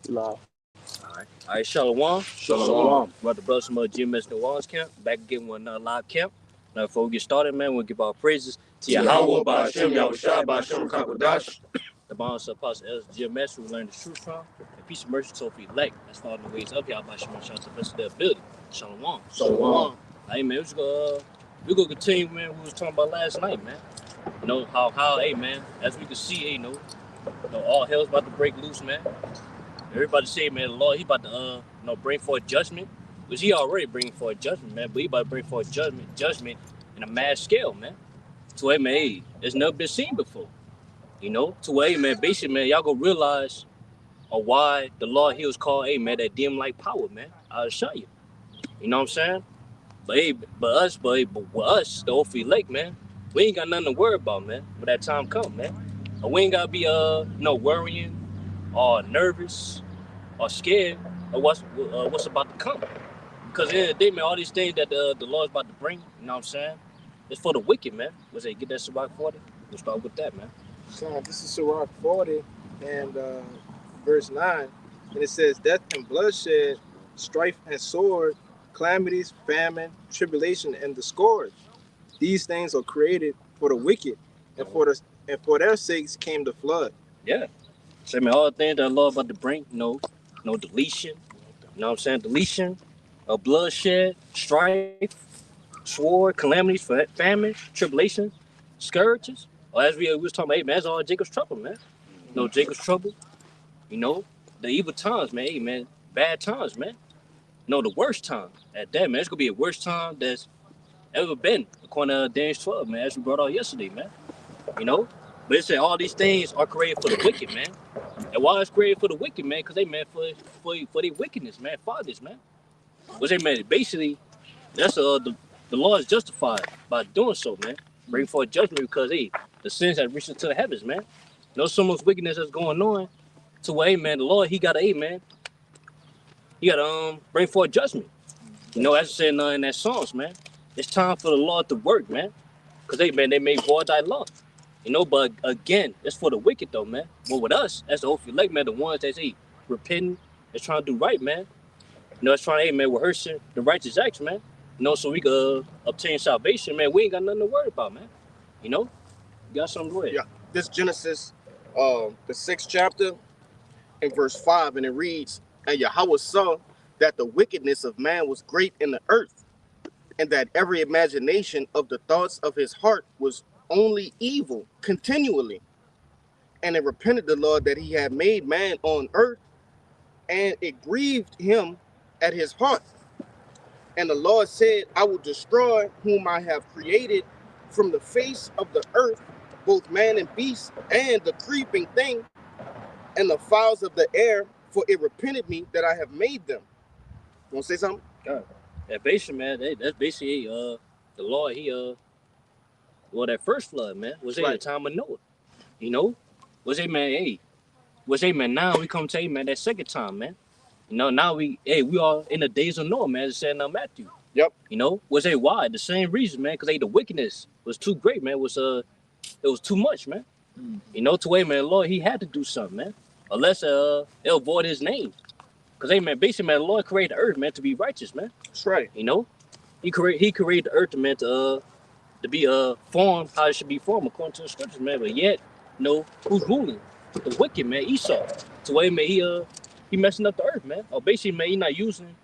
Law. All right, Shalom. Shalom. We're about to brother some GMS New Orleans camp. Back again with another live camp. Now, before we get started, man, we'll give our praises to Yahweh, Yahweh Ba'Shem, Yahushua Ba'Shem Kakwadash. the bonds of Apostle Els GMS, who we learned the truth from. And peace and mercy to the elect. That's following the ways of Yahweh Ba'Shem, shout out to the best of their ability. Shalom. Shalom. Hey, man, we gonna continue, man, what we was talking about last night, man. You know, how, hey, man, as we can see, hey, all hell's about to break loose, man. Everybody say, man, the Lord, he about to, bring forth judgment, which he already bringing forth judgment, man. But he about to bring forth judgment in a mass scale, man. To where, man, hey, it's never been seen before. You know, to where, hey, man, basically, man, y'all gonna realize why the Lord, he was called, hey, man, that dim light power, man. I'll show you. You know what I'm saying? But hey, but with us, the Ophi Lake, man, we ain't got nothing to worry about, man. When that time come, man, we ain't gotta be worrying or nervous or scared of what's about to come. Because at the end of the day, man, all these things that the Lord's about to bring, you know what I'm saying? It's for the wicked, man. Was it get that Sirach 40? We'll start with that, man. So this is Sirach 40 and verse 9. And it says, death and bloodshed, strife and sword, calamities, famine, tribulation, and the scourge. These things are created for the wicked, and for their sakes came the flood. Yeah. So, man, all the things that the Lord about to bring, no deletion. You know what I'm saying? Deletion, bloodshed, strife, sword, calamities, famine, tribulation, scourges. Or as we was talking about, hey, man, that's all Jacob's trouble, man. Jacob's trouble. You know, the evil times, man. Hey, man, bad times, man. The worst time at that, man. It's gonna be the worst time that's ever been, according to Daniel 12, man, as we brought out yesterday, man. You know, but it said all these things are created for the wicked, man. And why it's created for the wicked, man? Because they meant for their wickedness, man, fathers, man. Which they meant basically that's the law is justified by doing so, man. Bring forth judgment because hey, the sins have reached into the heavens, man. So much wickedness that's going on to where, hey, man, the Lord, he gotta, hey, man, he gotta bring forth judgment. As I said in that songs, man, it's time for the Lord to work, man. Because hey, man, they made void thy law. But again, it's for the wicked though, man. But with us, that's the hopefully like, man, the ones that's hey, repenting, that's trying to do right, man. It's trying to, hey, man, rehearsing the righteous acts, man. So we could obtain salvation, man. We ain't got nothing to worry about, man. You got something to worry. Yeah, this Genesis, the 6th chapter, in verse 5, and it reads, and Yahweh saw that the wickedness of man was great in the earth, and that every imagination of the thoughts of his heart was only evil continually. And it repented the Lord that he had made man on earth, and it grieved him at his heart. And the Lord said, I will destroy whom I have created from the face of the earth, both man and beast, and the creeping thing, and the fowls of the air, for it repented me that I have made them. You want to say something? Yeah, basically, man, that's basically the Lord, that first flood, man, was at the time of Noah. Was it, man, hey, now we come to, hey, man, that second time, man. Now we are in the days of Noah, man, as it said in Matthew. Yep. Was a why? The same reason, man, because the wickedness was too great, man. It was too much, man. To way, man, Lord, he had to do something, man. Unless it'll avoid his name. Because, man, basically, man, the Lord created the earth, man, to be righteous, man. That's right. He created the earth, man, to be formed how it should be formed according to the scriptures, man. But yet, who's ruling? The wicked, man, Esau. To way, man, he messing up the earth, man. Or basically, man, he not using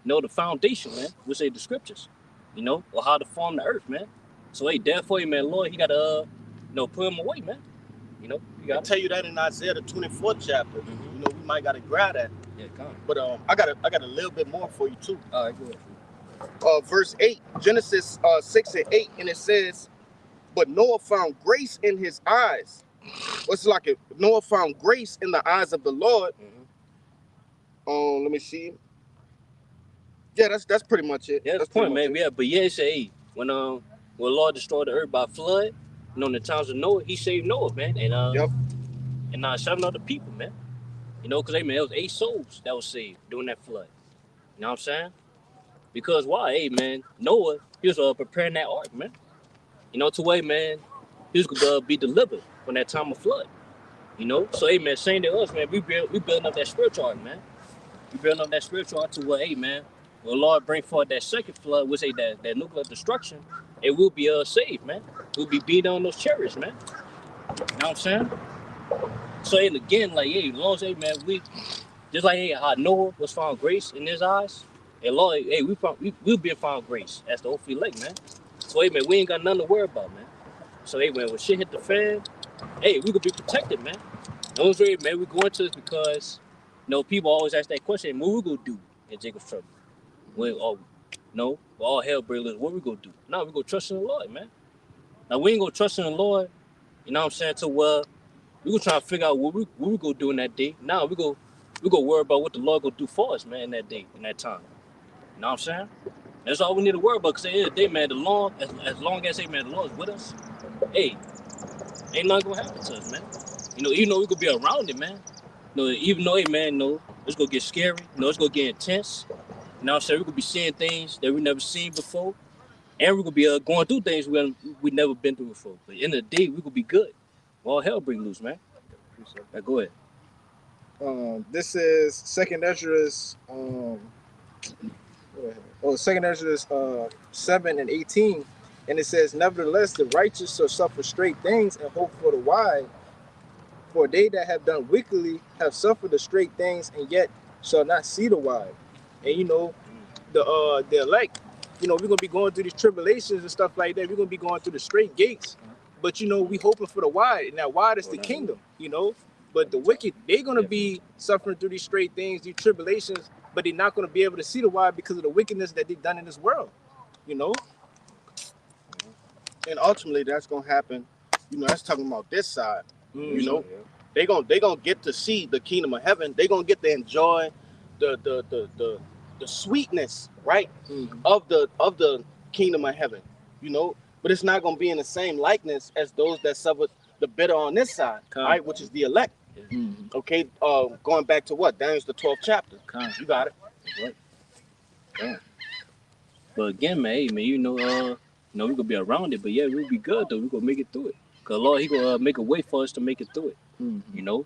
the foundation, man, which say the scriptures, or how to form the earth, man. So, hey, therefore, man, Lord, he got to, put him away, man. I'll tell you that in Isaiah, the 24th chapter. Mm-hmm. We might got to grab that. Yeah, come. But I got a little bit more for you, too. All right, go ahead. Verse 8, Genesis 6 and 8, and it says, but Noah found grace in his eyes. What's like it? Noah found grace in the eyes of the Lord. Mm-hmm. Let me see. Yeah, that's pretty much it. Yeah, that's the point, man. Yeah, but yeah, it say, hey, when Lord destroyed the earth by flood, in the times of Noah, he saved Noah, man, and yep. And 7 other people, man. Because man, it was 8 souls that was saved during that flood. You know what I'm saying? Because why? Hey, man, Noah, he was preparing that ark, man. To way, man, he was gonna be delivered from that time of flood. You know, so hey man, same to us, man. We building up that spiritual heart, man. We building up that spiritual heart to where, hey man, when Lord bring forth that second flood, which say that nuclear destruction, it will be saved, man. We'll be beat on those chariots, man. You know what I'm saying? So and again, like hey, as long as hey man, we just like hey, how Noah was found grace in his eyes, and Lord, hey, we'll be found grace as the Ophi Lake, man. So hey man, we ain't got nothing to worry about, man. So hey man, when shit hit the fan, hey, we could be protected, man. No one's ready, man. We go into this because you know people always ask that question, what we gonna do in Jacob's trouble? When all hell breaks loose, what we gonna do? No, we gonna trust in the Lord, man. Now we ain't gonna trust in the Lord, you know what I'm saying, to we gonna try to figure out what we gonna do in that day. Now we gonna worry about what the Lord gonna do for us, man, in that day, in that time. You know what I'm saying? That's all we need to worry about, because at the end of the day, man, as long as hey man, the Lord's with us, hey, ain't nothing gonna happen to us, man. You know, even though we could be around it, man. You know, even though, hey man, it's gonna get scary, it's gonna get intense. You know what I'm saying? We could be seeing things that we never seen before. And we could be going through things we never been through before. But in the day, we could be good. All hell break loose, man. Now, go ahead. This is Second Ezra's 7:18, and it says, "Nevertheless, the righteous shall suffer straight things and hope for the wise. For they that have done wickedly have suffered the straight things, and yet shall not see the wise." And you know, the elect, you know, we're gonna be going through these tribulations and stuff like that. We're gonna be going through the straight gates, but you know, we hoping for the wide, and that wide is the kingdom, you know. But the wicked, they're gonna be suffering through these straight things, these tribulations, but they're not gonna be able to see the wide because of the wickedness that they've done in this world, you know. And ultimately, that's gonna happen. You know, that's talking about this side. You know, they gonna get to see the kingdom of heaven. They gonna get to enjoy the sweetness, right, of the kingdom of heaven. You know, but it's not gonna be in the same likeness as those that suffered the bitter on this side, right, which is the elect. Okay, going back to what? Daniel's the 12th chapter. You got it. Right. Yeah. But again, man, hey, man, we gonna be around it, but yeah, we'll be good though. We gonna make it through it. Cause Lord, He gonna make a way for us to make it through it. You know,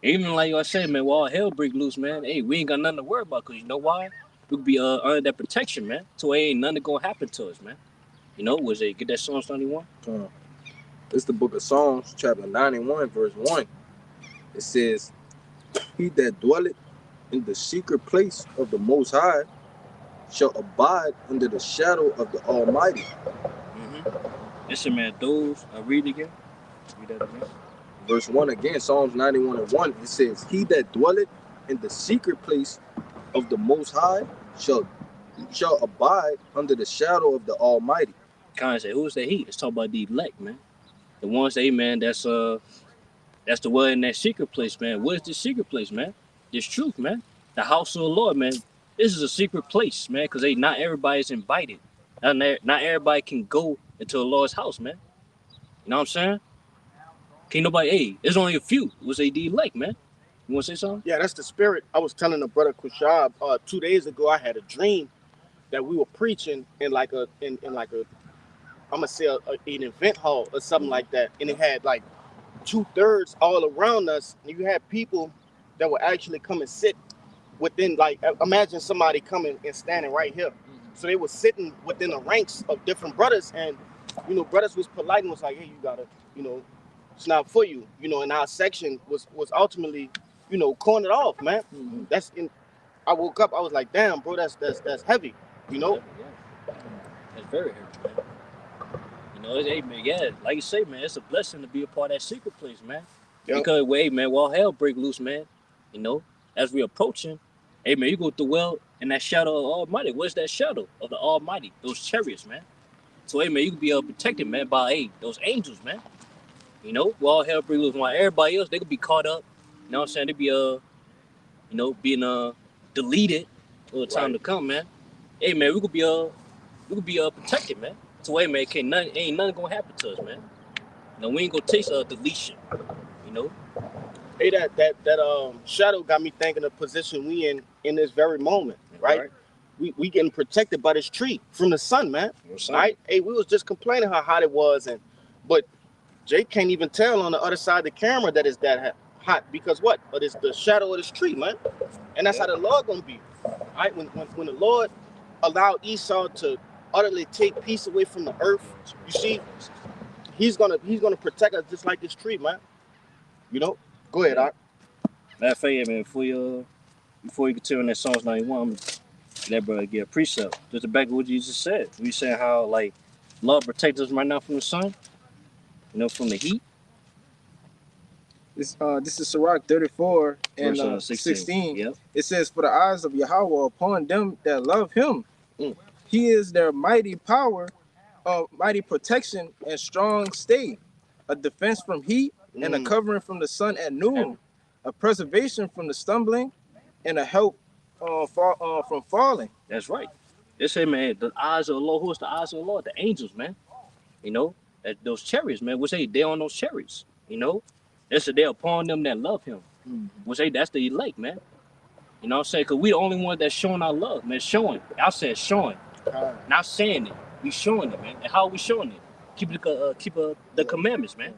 even like I said, man, while all hell break loose, man, hey, we ain't got nothing to worry about. Cause you know why? We could be under that protection, man. So ain't nothing gonna happen to us, man. You know, was it get that Psalms 91? It's the book of Psalms, chapter 91, verse 1. It says, "He that dwelleth in the secret place of the Most High shall abide under the shadow of the Almighty." Listen, man, those, I read again. Read that again. Verse 1 again, Psalms 91 and 1. It says, "He that dwelleth in the secret place of the Most High shall abide under the shadow of the Almighty." Kind of say, who's that he? It's talking about the elect, man. The ones that, hey, man, that's the word in that secret place, man. What is this secret place, man? This truth, man. The house of the Lord, man. This is a secret place, man, because not everybody's invited. Not everybody can go into the Lord's house, man. You know what I'm saying? Can't nobody, hey, there's only a few. It was the elect, man. You want to say something? Yeah, that's the spirit. I was telling the brother Kushab 2 days ago, I had a dream that we were preaching in like a I'm gonna say an event hall or something like that, and it had like 2/3 all around us, and you had people that would actually come and sit within, like, imagine somebody coming and standing right here. So they were sitting within the ranks of different brothers, and you know, brothers was polite and was like, "Hey, you gotta, you know, it's not for you," you know. And our section was ultimately, you know, cornered off, man. That's in. I woke up, I was like, "Damn, bro, that's heavy," you know. That's very heavy, man. You know, hey, man, yeah, like you say, man, it's a blessing to be a part of that secret place, man. Yep. Because, hey, man, while hell break loose, man, you know, as we approaching, hey, man, you go through well in that shadow of the Almighty. What's that shadow of the Almighty? Those chariots, man. So, hey, man, you can be protected, man, by, hey, those angels, man. You know, while hell break loose, while everybody else, they could be caught up. You know what I'm saying? They be, you know, being deleted for the time to come, man. Hey, man, we could be protected, man. So, hey, man, ain't nothing gonna happen to us, man. You know, we ain't gonna taste deletion, you know. Hey, that shadow got me thinking of the position we in this very moment, right? We getting protected by this tree from the sun, man. Right? Hey, we was just complaining how hot it was, but Jake can't even tell on the other side of the camera that it's that hot because what? But it's the shadow of this tree, man. And that's how the Lord gonna be. All right, when the Lord allowed Esau to utterly take peace away from the earth, you see, he's gonna protect us just like this tree, man. You know? Go ahead, Art. Matter of fact, man, before you continue on that Psalms 91, I'm gonna let brother get a precept. Just to back what you just said. We saying how like love protects us right now from the sun, from the heat. This is Sirach 34 and Verse 16. Yep. It says, "For the eyes of Yahweh are upon them that love him. Mm. He is their mighty power, mighty protection and strong stay, a defense from heat and a covering from the sun at noon, a preservation from the stumbling and a help from falling." That's right. They say, man, the eyes of the Lord. Who's the eyes of the Lord? The angels, man. Those chariots, man. We say they're on those chariots. They said they're upon them that love him. We say that's the elect, man. You know what I'm saying? Because we the only one that's showing our love, man. Showing. I said showing. Not saying it. We showing it, man. And how are we showing it? Keep the commandments, man.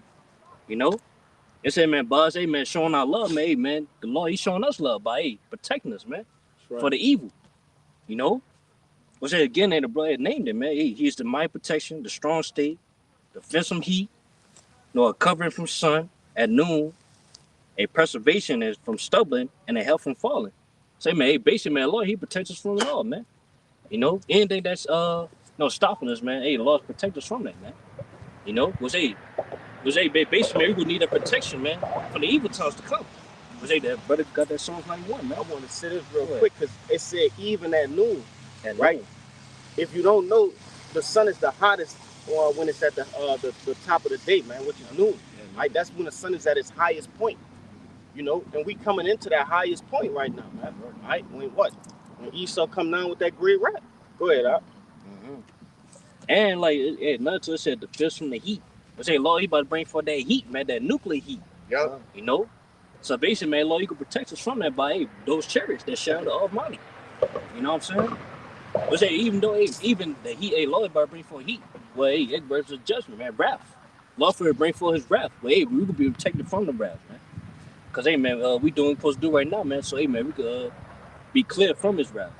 They say, man, Buzz, hey, man, showing our love, man. Hey, man, the Lord, he's showing us love by, protecting us, man. Right. For the evil. We say again, the brother named it, man. He's the mighty protection, the strong stay, the defense from heat, a covering from sun at noon, a preservation is from stumbling, and a help from falling. Say, man, hey, basically, man, Lord, he protects us from it all, man. Anything that's stopping us, man. Hey, the Lord protect us from that, man. Basically, man, we would need that protection, man, for the evil times to come. That brother got that Psalms 91, man. I want to say this real quick because it said even at noon, right? If you don't know, the sun is the hottest when it's at the top of the day, man, which is noon. Right? That's when the sun is at its highest point. And we coming into that highest point right now, man. Right? When Esau come down with that great wrath. Go ahead, Al. And nothing to it said the fist from the heat. I say, Lord, he about to bring forth that heat, man, that nuclear heat. Yeah. So basically, man, Lord, you can protect us from that by those chariots that shadow the Almighty. You know what I'm saying? But say, even the heat, Lord, about to bring forth heat. Well, it brings a judgment, man, wrath. Lord, for it bring forth his wrath. Well, we could be protected from the wrath, man. Because, man, we doing what we're supposed to do right now, man. So, man, we could be clear from his wrath.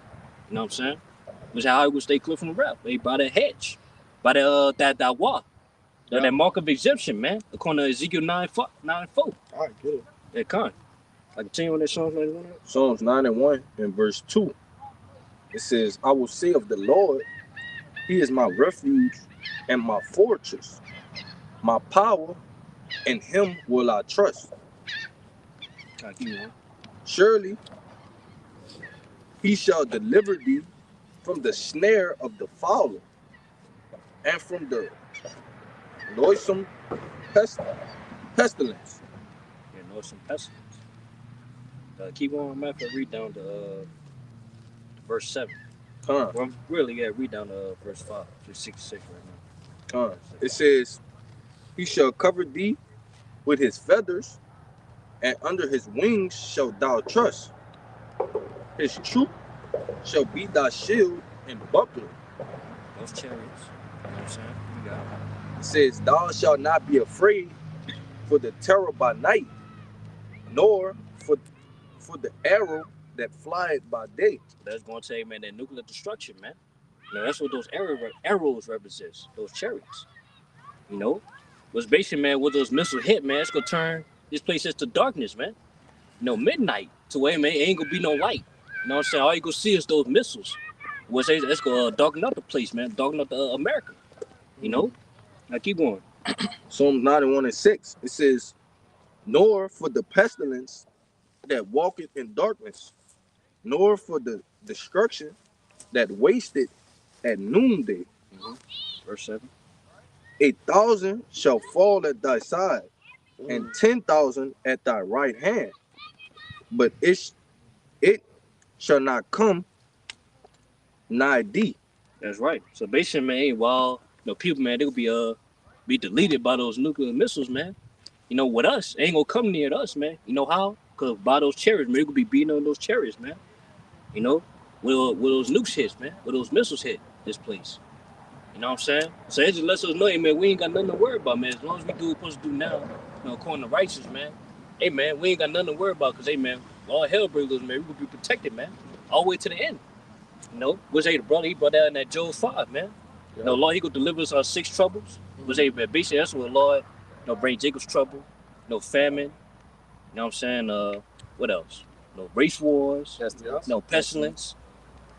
You know what I'm saying? Which is how we would stay clear from the wrath. By the hedge. By that wall. That mark of exemption, man. According to Ezekiel 9:4. All right, good. Yeah, con. I continue on that Psalms 91. Psalms 91 and verse 2. It says, "I will say of the Lord, he is my refuge and my fortress, my power, in him will I trust. Surely he shall deliver thee from the snare of the fowler and from the noisome pestilence." Yeah, noisome pestilence. Keep on, man. Read down to verse 7. Well, really, read down to verse 5 to 66 right now. It says, "He shall cover thee with his feathers, and under his wings shalt thou trust. His truth shall be thy shield and buckler." Those chariots. You know what I'm saying? You got it. It says, "Thou shalt not be afraid for the terror by night, nor for the arrow that flieth by day." That's going to say, man, that nuclear destruction, man. That's what those arrows represent. Those chariots. Was basically, man, with those missiles hit, man, it's going to turn this place into darkness, man. Midnight to where, man, it ain't going to be no light. You know what I'm saying? All you going to see is those missiles. It's going to darken up the place, man. Darken up America. Now keep going. Psalms 91 and 6. It says, "Nor for the pestilence that walketh in darkness, nor for the destruction that wasted at noonday. Verse 7. 1,000 shall fall at thy side, and 10,000 at thy right hand, but it shall not come nigh thee." That's right. So basically, man, while people, man, they'll be deleted by those nuclear missiles, man. With us, it ain't gonna come near us, man. You know how? Because by those chariots, man, we could be beating on those chariots, man. Where those nukes hit, man. Where those missiles hit this place. You know what I'm saying? So it just lets us know, man, we ain't got nothing to worry about, man. As long as we do what we're supposed to do now, according to righteousness, man. hey man, we ain't got nothing to worry about because hey man, all hell breaks loose, man. We gonna be protected, man, all the way to the end. You know, was hey the brother he brought out in that Job 5, man. You know, Lord, he could deliver us our 6 troubles. Was hey man, basically that's what Lord, you know, bring Jacob's trouble, no famine. You know what I'm saying? What else? No race wars, no pestilence.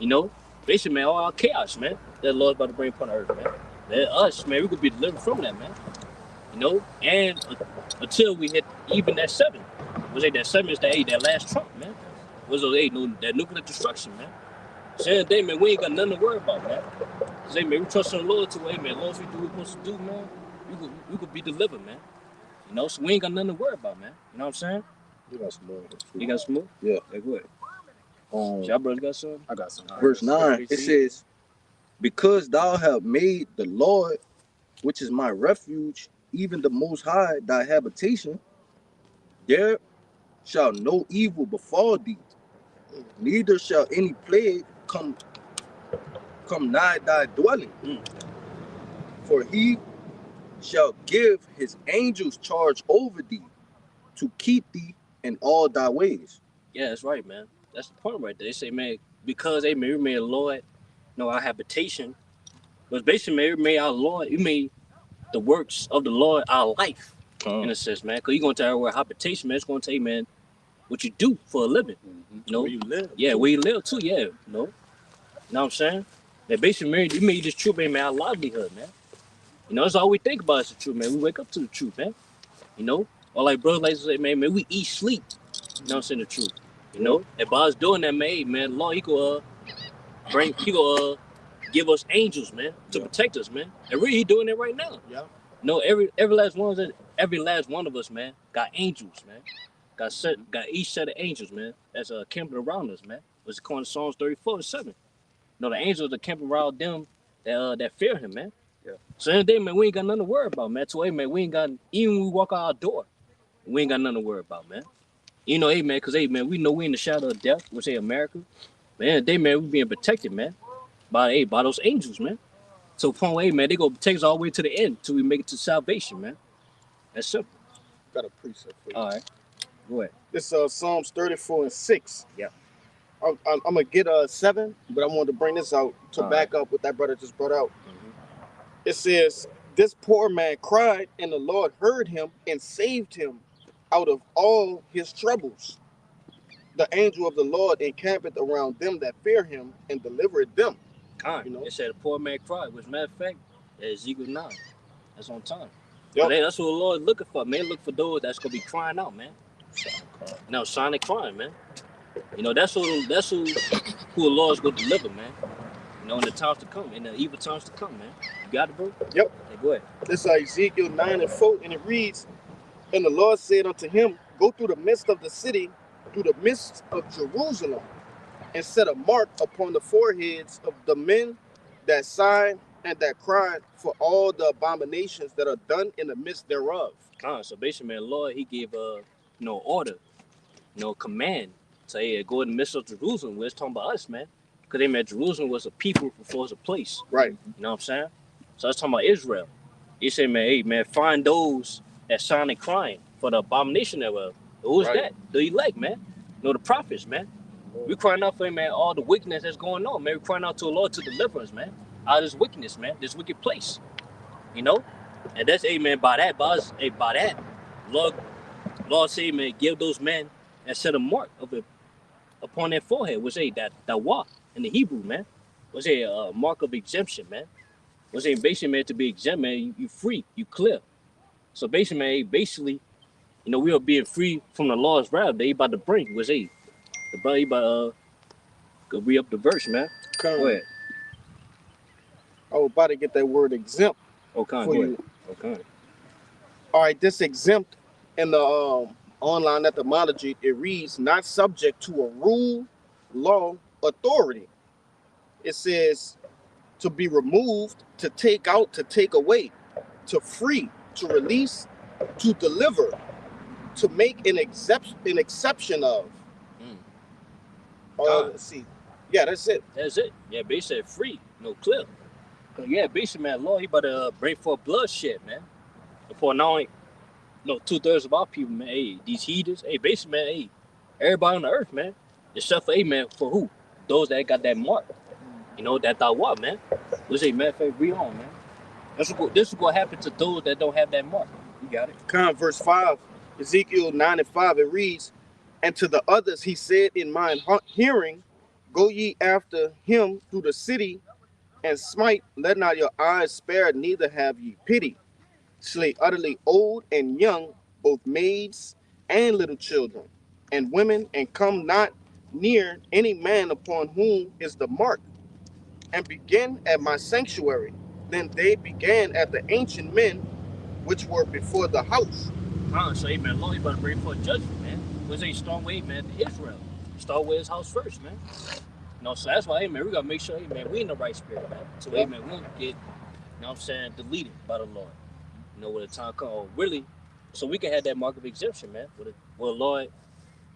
You know, basically, man, all our chaos, man. That Lord's about to bring upon the earth, man. That us, man, we could be delivered from that, man. You know, and until we hit even that 7. Was it that 7 is that last trump, man? Was those 8 that nuclear destruction, man? Same day, man, we ain't got nothing to worry about, man. Say, man, we trust in the Lord to, hey, man, as long as we do what we're supposed to do, man, we could be delivered, man. You know, so we ain't got nothing to worry about, man. You know what I'm saying? You got some more. You got some more? Yeah. Like what? Y'all brothers got some? I got some. Verse 9, it says, because thou hast made the Lord, which is my refuge, even the Most High, thy habitation, there shall no evil befall thee, neither shall any plague come nigh thy dwelling. For he shall give his angels charge over thee, to keep thee in all thy ways. Yeah, that's right, man. That's the point right there. They say, man, because they made the Lord, you know, our habitation. But basically, man, we made our Lord, we made the works of the Lord our life, in a sense, man. Because you're going to tell our habitation, man. It's going to tell you, man, what you do for a living. You know? Where you live. Yeah, where you live, too, yeah. You know what I'm saying? That basically, man, you made this truth, man, our livelihood, man. You know, that's all we think about is the truth, man. We wake up to the truth, man. You know? Or like brothers like to say, man, we eat, sleep. You know what I'm saying? The truth. You know? And by us doing that, man, Lord, he could give us angels, man, to protect us, man. And really, he doing it right now. Yeah. No, every last one of us, man, got angels, man. Got each set of angels, man. That's camping around us, man. What's according to Psalms 34:7. No, the angels are camping around them that fear him, man. Yeah. So in the day, man, we ain't got nothing to worry about, man. So hey, man, we ain't got even when we walk out our door, we ain't got nothing to worry about, man. You know, hey, man, because hey, man, we know we in the shadow of death, which say America. Man, today, man, we being protected, man, by those angels, man. So upon way, man, they go take us all the way to the end till we make it to salvation, man. That's simple. Got a precept for you. All right, go ahead. This Psalms 34:6. Yeah. I'm gonna get 7, but I wanted to bring this out to back up what that brother just brought out. It says, this poor man cried, and the Lord heard him and saved him out of all his troubles. The angel of the Lord encampeth around them that fear him and delivered them. You know? It said a poor man cried, which matter of fact, Ezekiel 9. That's on time. Yep. That's what the Lord looking for, man. Look for those that's gonna be crying out, man. No, silent crying, man. You know, that's who the Lord's gonna deliver, man. You know, in the times to come, in the evil times to come, man. You got it, bro? Yep. Hey, go ahead. This is Ezekiel 9:4, and it reads, and the Lord said unto him, go through the midst of the city, through the midst of Jerusalem, and set a mark upon the foreheads of the men that sign and that cry for all the abominations that are done in the midst thereof. So basically, man, Lord, he gave order, command to go in the midst of Jerusalem. We're talking about us, man. Because man, Jerusalem was a people before it was a place. Right. You know what I'm saying? So I was talking about Israel. He said, man, hey, man, find those that sign and crying for the abomination thereof. Who's that? The elect, man. The prophets, man. We crying out for him, man, all the wickedness that's going on, man. We crying out to the Lord to deliver us, man, out of this wickedness, man, this wicked place. You know? And that's, man, by that, Lord say, man, give those men and set a mark of it upon their forehead, which that wa in the Hebrew, man. Was a mark of exemption, man. Was basically, man, to be exempt, man, you free, you clear. So basically, man, we are being free from the Lord's wrath they about to bring. Was the brother about go read up the verse, man. Go ahead. I was about to get that word exempt. Okay, for you. Okay. All right, this exempt in the online etymology, it reads not subject to a rule, law, authority. It says to be removed, to take out, to take away, to free, to release, to deliver, to make an exception of. Let's see. Yeah, that's it. That's it. Yeah, basically free, clear. Yeah, basically, man, Lord, he about to bring forth bloodshed, man. For not only No, 2/3 of our people, man. Hey, these heathens. Hey, basically, man. Hey, everybody on the earth, man. Except for, hey, man, for who? Those that got that mark. You know, that thought what, man? Let's say, matter of fact, read on, man. This is what happened to those that don't have that mark. You got it. Verse 5, Ezekiel 9:5, it reads, "And to the others he said in mine hearing, Go ye after him through the city, and smite, let not your eyes spare, neither have ye pity. Slay utterly old and young, both maids and little children, and women, and come not near any man upon whom is the mark, and begin at my sanctuary." Then they began at the ancient men which were before the house. So, hey, man, Lord, you about to bring forth judgment, man. Was a strong way, man, to Israel. Start with his house first, man. You know, so that's why, hey, man, we got to make sure, hey, man, we in the right spirit, man. So, hey, man, we won't get, you know what I'm saying, deleted by the Lord. You know, when the time comes, really, so we can have that mark of exemption, man, with the Lord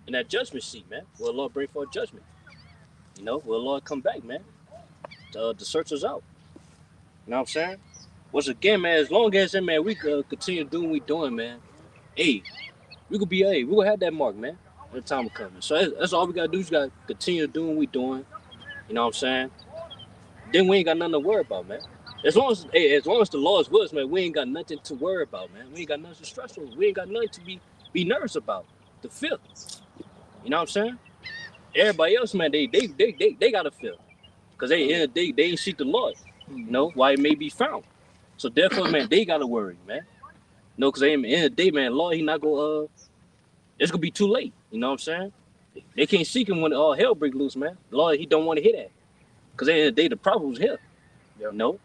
in that judgment seat, man. Will the Lord bring forth judgment? You know, will the Lord come back, man, to search us out? You know what I'm saying? Once again, man, as long as, man, we could continue doing what we doing, man, hey, we could be, hey, we will have that mark, man, when the time is coming. So that's all we got to do is got to continue doing what we doing. You know what I'm saying? Then we ain't got nothing to worry about, man. As long as the law is with us, man, we ain't got nothing to worry about, man. We ain't got nothing to stress over. We ain't got nothing to be nervous about. The filth. You know what I'm saying? Everybody else, man, they got a filth. Because they ain't seek the Lord. You know, why it may be found. So therefore, man, they gotta worry, man. No, because at the end of the day, man, Lord, he not gonna it's gonna be too late. You know what I'm saying? They can't seek him when all hell break loose, man. Lord, he don't want to hear that. Because at the end of the day, the problem was here. Yep. You know?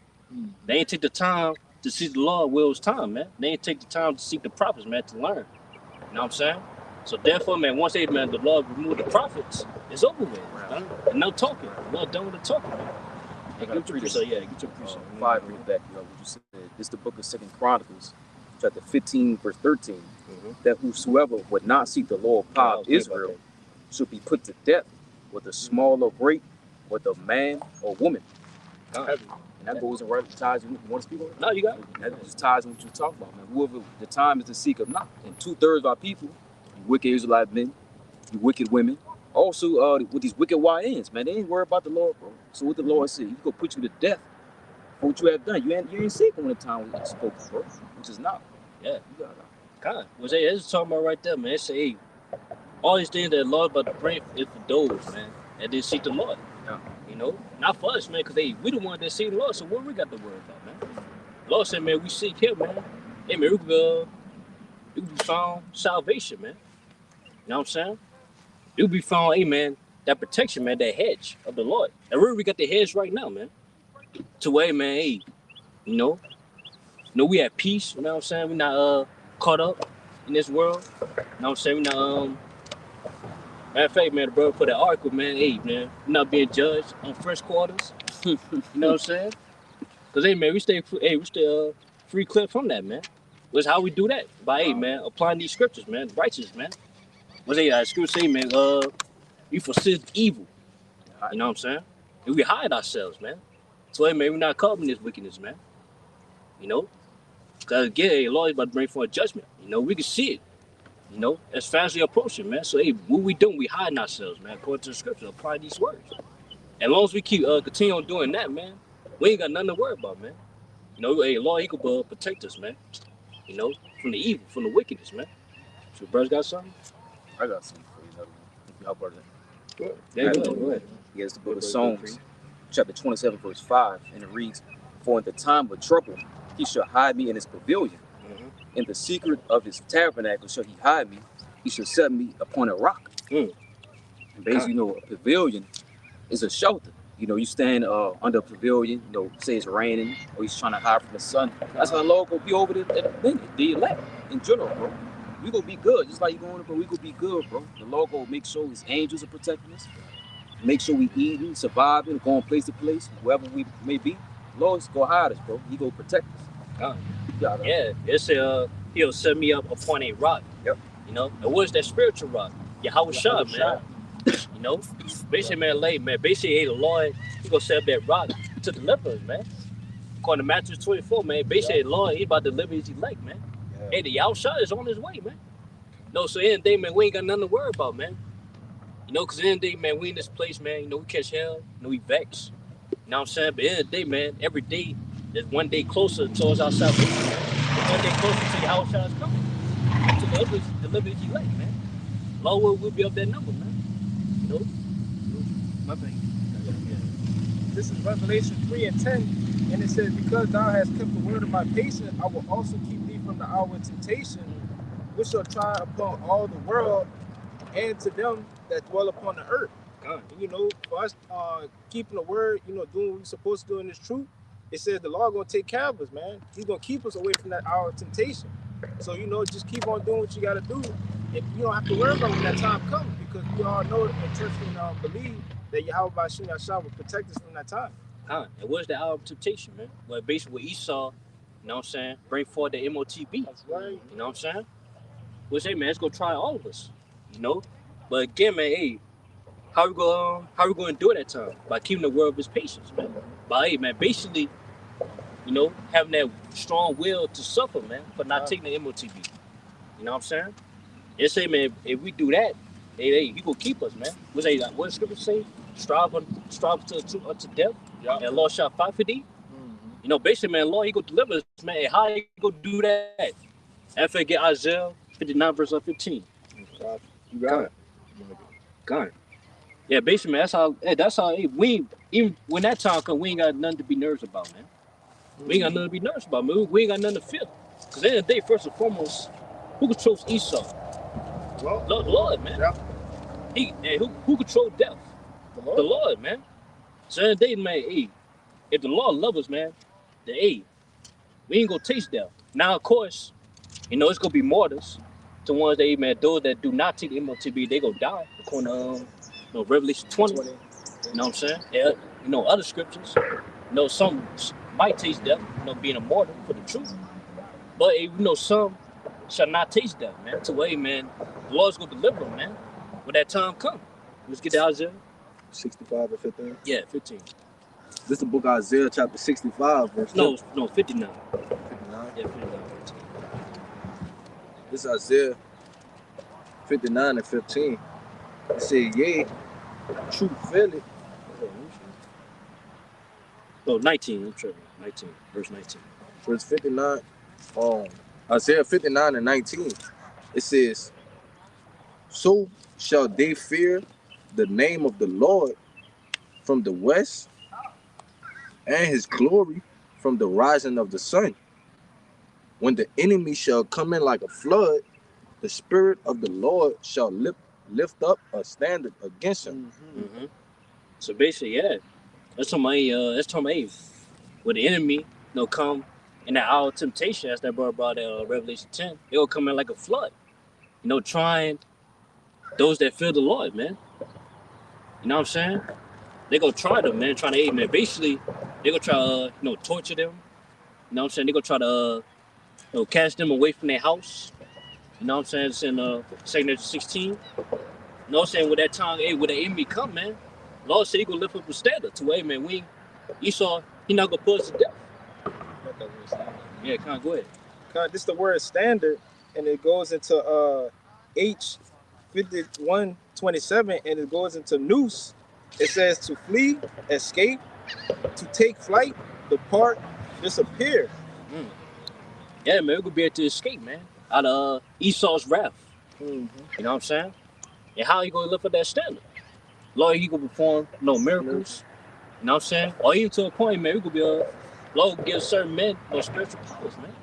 They ain't take the time to seek the Lord where it was time, man. They ain't take the time to seek the prophets, man, to learn. You know what I'm saying? So therefore, man, once the Lord removed the prophets, it's over with. Man. And no talking. The Lord done with the talking, man. Get your precept. 5 read back, what you said. This is the book of 2 Chronicles, chapter 15, verse 13. Mm-hmm. That whosoever would not seek the Lord power of Israel should be put to death, whether small or great, whether man or woman. And that goes in right ties with you want to speak on it? No, you got it. That just ties in what you talk about, man. Whoever the time is to seek of not. And 2/3 of our people, you wicked Israelite men, you wicked women. Also, with these wicked YNs, man, they ain't worried about the Lord, bro. So what the Lord said, He's gonna put you to death for what you have done. You ain't seeking when the time was spoken, bro. Which is not. Yeah, you got it. Kind of. Well, it's talking about right there, man. It say, hey, all these things that the Lord about to bring is for those, man, that didn't seek the Lord. Yeah. You know, not for us, man, because hey, we the one that seek the Lord. So what we got to worry about, man? The Lord said, man, we seek Him, man. Hey, man, we could be found salvation, man. You know what I'm saying? You'll be found, hey, man, that protection, man, that hedge of the Lord. And really, we got the hedge right now, man. To where, man, hey, you know, we at peace, you know what I'm saying? We're not caught up in this world. You know what I'm saying? We're not, matter of fact, man, the brother put that article, man, hey, man, we're not being judged on first quarters. You know what I'm saying? Because, hey, man, we stay free clear from that, man. That's how we do that. By, hey, man, applying these scriptures, man, righteous, man. What's that? Scripture say, man, we foresee evil. You know what I'm saying? And we hide ourselves, man. So, hey, man, we're not caught in this wickedness, man. You know? Because, again, hey, the Lord is about to bring forth judgment. You know, we can see it. You know, as fast as we approaching, man. So, hey, what we doing? We hiding ourselves, man, according to the scripture. Apply these words. As long as we keep continue on doing that, man, we ain't got nothing to worry about, man. You know, hey, Lord, He could protect us, man. You know, from the evil, from the wickedness, man. So, brothers got something? I got something for you, another one. Y'all brother. Go ahead. Yes, the book of Psalms, chapter 27, verse 5, and it reads, "For in the time of trouble He shall hide me in His pavilion. In the secret of His tabernacle shall He hide me. He shall set me upon a rock." And basically, you know, a pavilion is a shelter. You know, you stand under a pavilion, you know, say it's raining, or He's trying to hide from the sun. That's how the Lord will be over the elect in general, bro. We gonna be good, just like you going, bro. We gonna be good, bro. The Lord gonna make sure His angels are protecting us. Make sure we eating, surviving, going place to place, wherever we may be. The Lord's gonna hide us, bro. He gonna protect us. Yeah, it's He'll set me up upon a rock. Yep. You know, and what is that spiritual rock? Yahweh Shah, man. You know, basically, man, basically, hey, the Lord, He gonna set up that rock to deliver us, man. According to Matthew 24, man, basically, the Lord, He about to deliver His elect, man. Hey, the outside is on his way, man. No, so in the day, man, we ain't got nothing to worry about, man. You know, because in the day, man, we in this place, man, you know, we catch hell, you know, we vex. You know what I'm saying? But in the day, man, every day is one day closer towards our salvation, man. It's one day closer to your outside is coming. To the others, deliver his elect, man. Lord will be up that number, man. You know? My bad. This is Revelation 3:10, and it says, because thou hast kept the word of my patience, I will also keep thee from the hour of temptation, which shall try upon all the world, and to them that dwell upon the earth. God. And, you know, for us keeping the word, you know, doing what we're supposed to do in this truth, it says the Lord gonna take care of us, man. He's gonna keep us away from that hour of temptation. So, you know, just keep on doing what you gotta do. And you don't have to worry about when that time comes, because we all know and trust and believe that Yahweh Bashim Yahshua will protect us from that time. And what's the hour of temptation, man? Well, basically what Esau, you know what I'm saying, bring forward the MOTB. That's right. You know what I'm saying? We'll say, man, it's gonna try all of us, you know? But again, man, hey, how we gonna do it at time? By keeping the word of his patience, man. By, hey, man, basically, you know, having that strong will to suffer, man, for not taking the MOTB. You know what I'm saying? It say, man, if we do that, hey, he gonna keep us, man. What say? What the scripture say? Strive unto death, and Lord shall fight for thee. You know, basically, man, Lord, he gonna deliver us, man. Hey, how he gonna do that? After I get Isaiah 59 verse 15. You got it. God. Yeah, basically, man, that's how hey, we even when that time comes, we ain't got nothing to be nervous about, man. We ain't got nothing to be nervous about, man. We ain't got nothing to fear. Because at the end of the day, first and foremost, who controls Esau? Well, The Lord, man. Yeah. Who controls death? The The Lord, man. So at the end of the day, man, hey, if the Lord loves us, man, then hey, we ain't gonna taste death. Now, of course, you know, it's gonna be martyrs. To ones that, hey, man, those that do not take the MOTB, they gonna die. According to you know, Revelation 20. You know what I'm saying? Yeah, you know, other scriptures. You know, some might taste death, you know, being a martyr for the truth. But hey, you know, some shall not taste death, man. To hey, man, the Lord's gonna deliver them, man. When that time comes. Let's get to Isaiah. 65 and 15. Yeah, 15. This is the book of Isaiah, chapter 65, verse No, 59. 59. Yeah, 59. This is Isaiah 59 and 15. It says, yea, true fairly. Oh, 19. I'm tripping. 19. Verse 19. Verse 59. Isaiah 59 and 19. It says, so shall they fear the name of the Lord from the west, and his glory from the rising of the sun. When the enemy shall come in like a flood, the spirit of the Lord shall lift up a standard against him. Mm-hmm. So basically, yeah, that's talking about when the enemy, you know, come in that hour of temptation, as that brother brought Revelation 10, it will come in like a flood, you know, trying those that fear the Lord, man. You know what I'm saying? They gonna try them, man, trying to aid, man. Basically, they gonna try to, you know, torture them. You know what I'm saying? They gonna try to, you know, cast them away from their house. You know what I'm saying? It's in 2 16. You know what I'm saying? With that time, hey, with the enemy come, man, Lord said he gonna lift up a standard to, hey, man, Esau, he not gonna put us to death. Yeah, come on, go ahead. This is the word standard, and it goes into H 51:27, and it goes into noose. It says to flee, escape, to take flight, depart, disappear. Yeah, man, we could be able to escape, man, out of Esau's wrath. Mm-hmm. You know what I'm saying? And how he gonna lift up that standard? Lord, he gonna perform no miracles. You know what I'm saying? Or even to a point, man, we could be Lord give certain men no spiritual powers, man.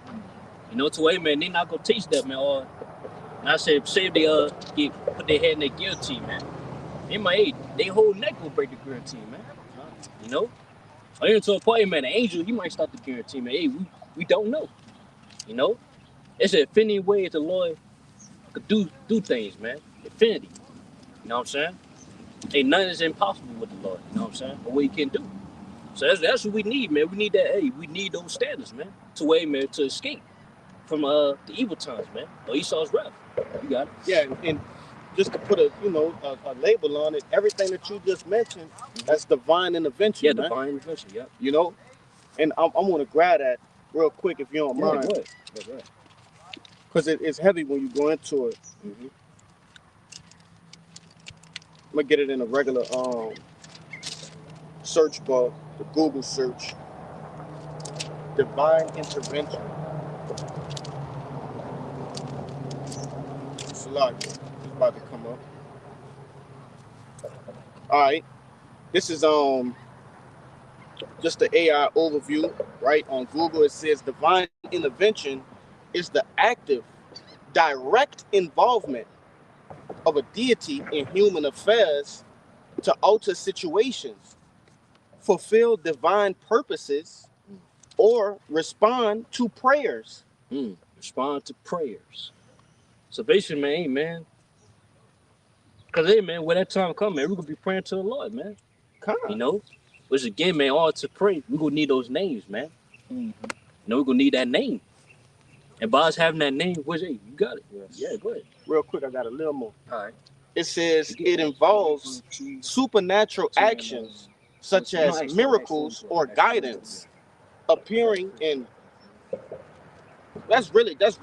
You know, to a man, they not gonna teach that, man. Or and I said, say if they put their head in their guillotine, man. They might, they whole neck will break the guillotine, man. You know? Or even to a point, man, the angel, he might start the guillotine, man. Hey, we don't know. You know? It's an infinity way the Lord could do things, man. Infinity. You know what I'm saying? Ain't nothing is impossible with the Lord. You know what I'm saying? Or what he can do. So that's what we need, man. We need that. Hey, we need those standards, man. To way, man, to escape from the evil times, man. Or Esau's wrath. You got it. Yeah, and just to put a label on it, everything that you just mentioned, that's divine intervention. Yeah, man. divine intervention. Yeah. You know, and I'm gonna grab that real quick if you don't mind. Go ahead. because it's heavy when you go into it. Mm-hmm. I'm gonna get it in a regular search bar, the Google search. Divine intervention. Select. It's about to come up. All right. This is just the AI overview, right? On Google, it says divine intervention is the active, direct involvement of a deity in human affairs to alter situations, fulfill divine purposes, or respond to prayers. Respond to prayers. So basically, man, hey, man, because, hey, man, when that time come, man, we're going to be praying to the Lord, man. You know? Which, again, man, all to pray, we're going to need those names, man. You know, we're going to need that name. And by us having that name, what's it? You got it. Yes. Yeah, go ahead. Real quick, I got a little more. All right. It says it involves supernatural actions such as miracles or guidance appearing in. That's really the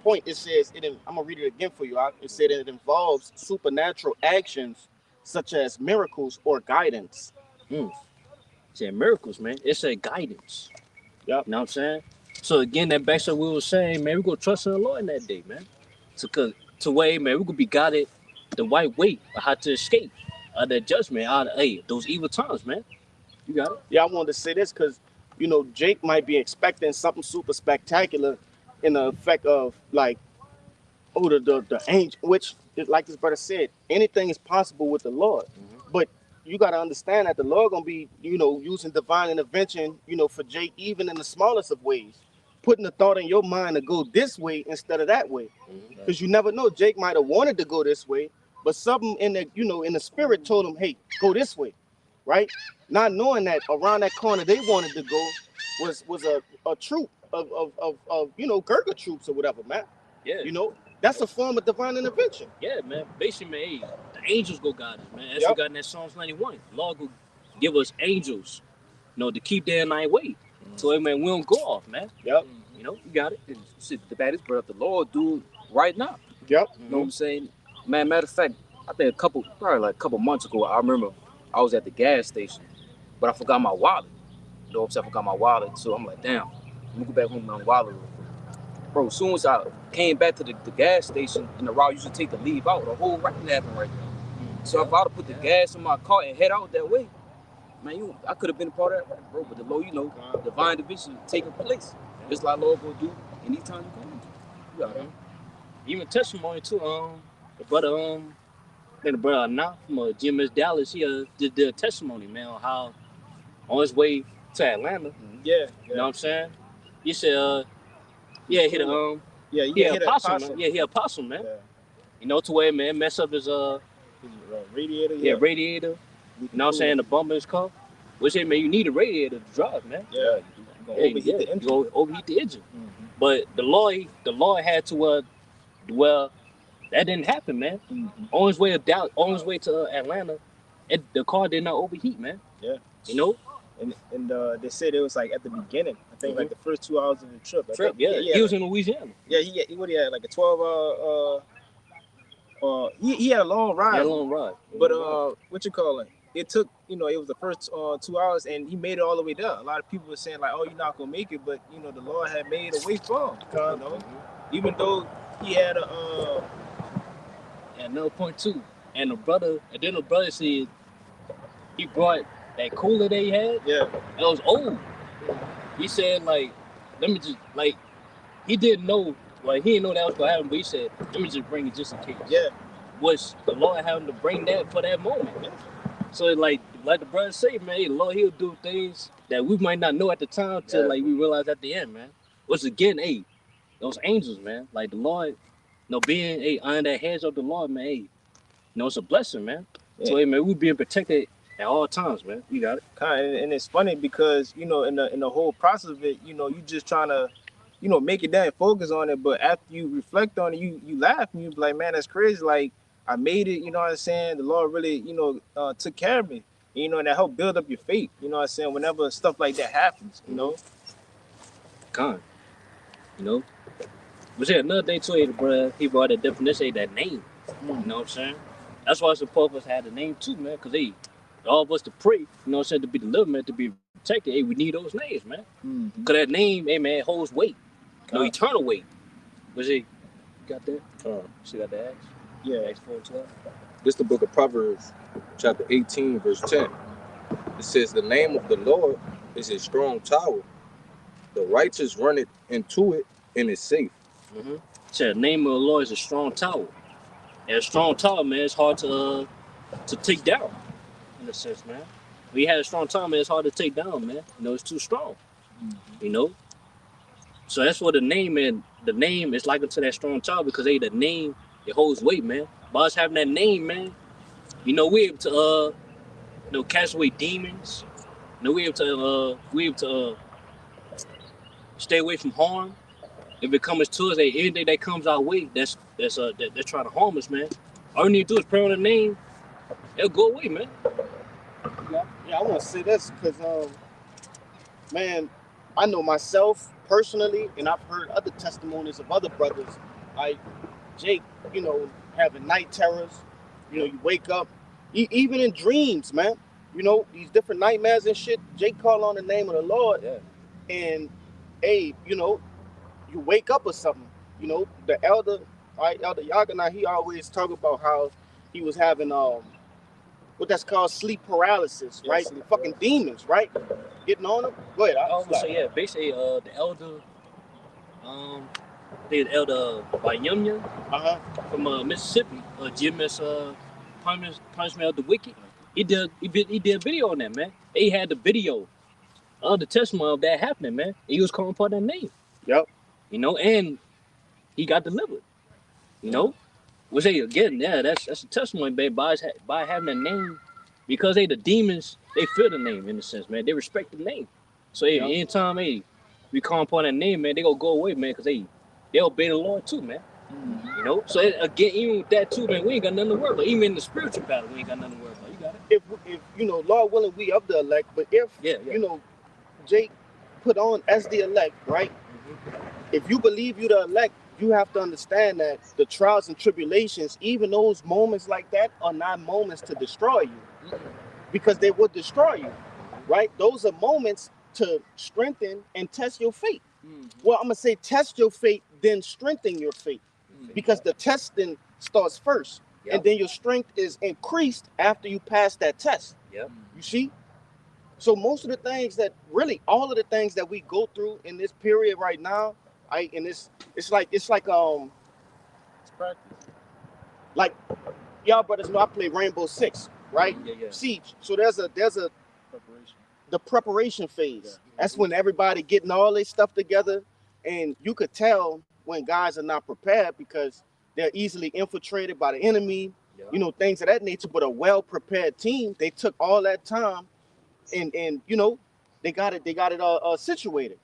point. It says I'm gonna read it again for you. It said it involves supernatural actions such as miracles or guidance. It said miracles, man. It said guidance. Yep. You know what I'm saying? So again, that back to what we were saying, man, we're gonna trust in the Lord in that day, man. To way, man, we're gonna be guided the right way of how to escape that judgment out of those evil times, man. You got it? Yeah, I wanted to say this because Jake might be expecting something super spectacular in the effect of like, oh, the angel, which like this brother said, anything is possible with the Lord. But you got to understand that the Lord gonna be, using divine intervention, for Jake, even in the smallest of ways, putting the thought in your mind to go this way instead of that way, because you never know. Jake might have wanted to go this way, but something in the spirit told him, hey, go this way, right? Not knowing that around that corner they wanted to go was a troop of Gurkha troops or whatever, man. Yeah. That's a form of divine intervention. Yeah, man. Basically, man, hey, the angels go guide us, man. That's what got in that Psalms 91. The Lord will give us angels, to keep their night way. So, hey, man, we don't go off, man. Yep. You got it. And shit, the baddest brought up the Lord, dude, right now. Yep. You know what I'm saying? Man, matter of fact, I think probably a couple months ago, I remember I was at the gas station, but I forgot my wallet. You know what I'm saying? I forgot my wallet. So I'm like, damn, let me go back home with my wallet real quick. Bro, as soon as I came back to the gas station and the route I used to take to leave out, the whole wreck happened right there. So if I'd have put the gas in my car and head out that way, man, I could have been a part of that wreck, bro. But the Lord, divine division taking place. Just like Lord will do anytime you come. You got it. Even testimony too. The brother now from GMS Dallas, he did a testimony, man, on how on his way to Atlanta. Yeah. You know what I'm saying? He said, he hit hit apostle, man. Yeah, he apostle, man. Yeah. To where, man, mess up his radiator. Yeah, radiator. You know what I'm saying? The bumper of his car. Which, hey, man, you need a radiator to drive, man. Yeah. You're gonna overheat the engine. But the Lord had to that didn't happen, man. On his way to Atlanta, the car did not overheat, man. Yeah. And they said it was like at the beginning. I think like the first 2 hours of the trip. He was in Louisiana. Yeah, he had like a 12 he had a long ride. Yeah, long ride. But what you call it? It took, it was the first 2 hours, and he made it all the way there. A lot of people were saying like, "Oh, you're not gonna make it," but the Lord had made a way for him. Even though he had and another point too. And the brother said he brought that cooler that he had. Yeah. That was old. He said like, let me just like, he didn't know. Like, he didn't know that was gonna happen, but he said, let me just bring it just in case. Yeah. Was the Lord having to bring that for that moment? Yeah. So like the brother say, man, hey, the Lord, he'll do things that we might not know at the time till like we realize at the end, man. Which again, hey, those angels, man, like the Lord, being under the heads of the Lord, man, hey, it's a blessing, man. Yeah. So hey, man, we being protected at all times, man. You got it. And it's funny because in the whole process of it, you just trying to make it down and focus on it, but after you reflect on it, you laugh and you be like, man, that's crazy. Like, I made it, you know what I'm saying? The Lord really, took care of me, and that helped build up your faith, you know what I'm saying? Whenever stuff like that happens, But yeah, another thing too, bro, he brought that definition, that name. You know what I'm saying? That's why it's important for us to have the name too, man, because all of us to pray, you know what I'm saying, to be delivered, man, to be protected, hey, we need those names, man. Because that name, hey, man, holds weight. No eternal weight. Was it? Got that? She got the Acts? Yeah. Acts 4:12. This is the book of Proverbs, chapter 18, verse 10. It says, the name of the Lord is a strong tower. The righteous run it into it and is safe. So the name of the Lord is a strong tower. And a strong tower, man, it's hard to take down, in a sense, man. When you have a strong tower, man, it's hard to take down, man. You know, it's too strong. You know? So that's what the name is like to that strong tower, because the name, it holds weight, man. By us having that name, man, you know, we're able to cast away demons. You know, we're able to stay away from harm. If it comes to us, anything that comes our way, that's trying to harm us, man. All you need to do is pray on the name, it'll go away, man. Yeah, I want to say this because, man, I know myself personally, and I've heard other testimonies of other brothers, like Jake, you know, having night terrors. You know, you wake up, even in dreams, man. You know, these different nightmares and shit. Jake call on the name of the Lord, and hey, you know, you wake up or something. You know, the elder, Elder Yagana, he always talk about how he was having what that's called sleep paralysis, right? Sleep fucking demons, right? Getting on them. Go ahead. So yeah, basically, the elder, I think the elder Bayumya from Mississippi, GMS Punishment of the Wicked. He did a video on that, man. He had the video of the testimony of that happening, man. He was calling for that name. Yep. You know, and he got delivered. You know, which again, that's a testimony, babe, by having a name, because the demons, they feel the name in a sense, man. They respect the name. So anytime we call upon that name, man, they gonna go away, man, because they obey the Lord too, man. You know, so again, even with that too, man, we ain't got nothing to worry about. Even in the spiritual battle, we ain't got nothing to worry about. You got it. If you know, Lord willing, we of the elect, but if you know, Jake put on as the elect, right? If you believe you the elect, you have to understand that the trials and tribulations, even those moments like that, are not moments to destroy you, because they will destroy you, right? Those are moments to strengthen and test your faith. Well, I'm gonna say test your faith, then strengthen your faith, because the testing starts first, and then your strength is increased after you pass that test. You see? So most of the things that all of the things that we go through in this period right now, and it's like it's practice. Like y'all brothers know I play Rainbow Six, right? Siege. So there's a Preparation. The preparation phase. That's when everybody getting all their stuff together, and you could tell when guys are not prepared because they're easily infiltrated by the enemy, you know, things of that nature. But a well-prepared team, they took all that time, and you know, they got it all situated.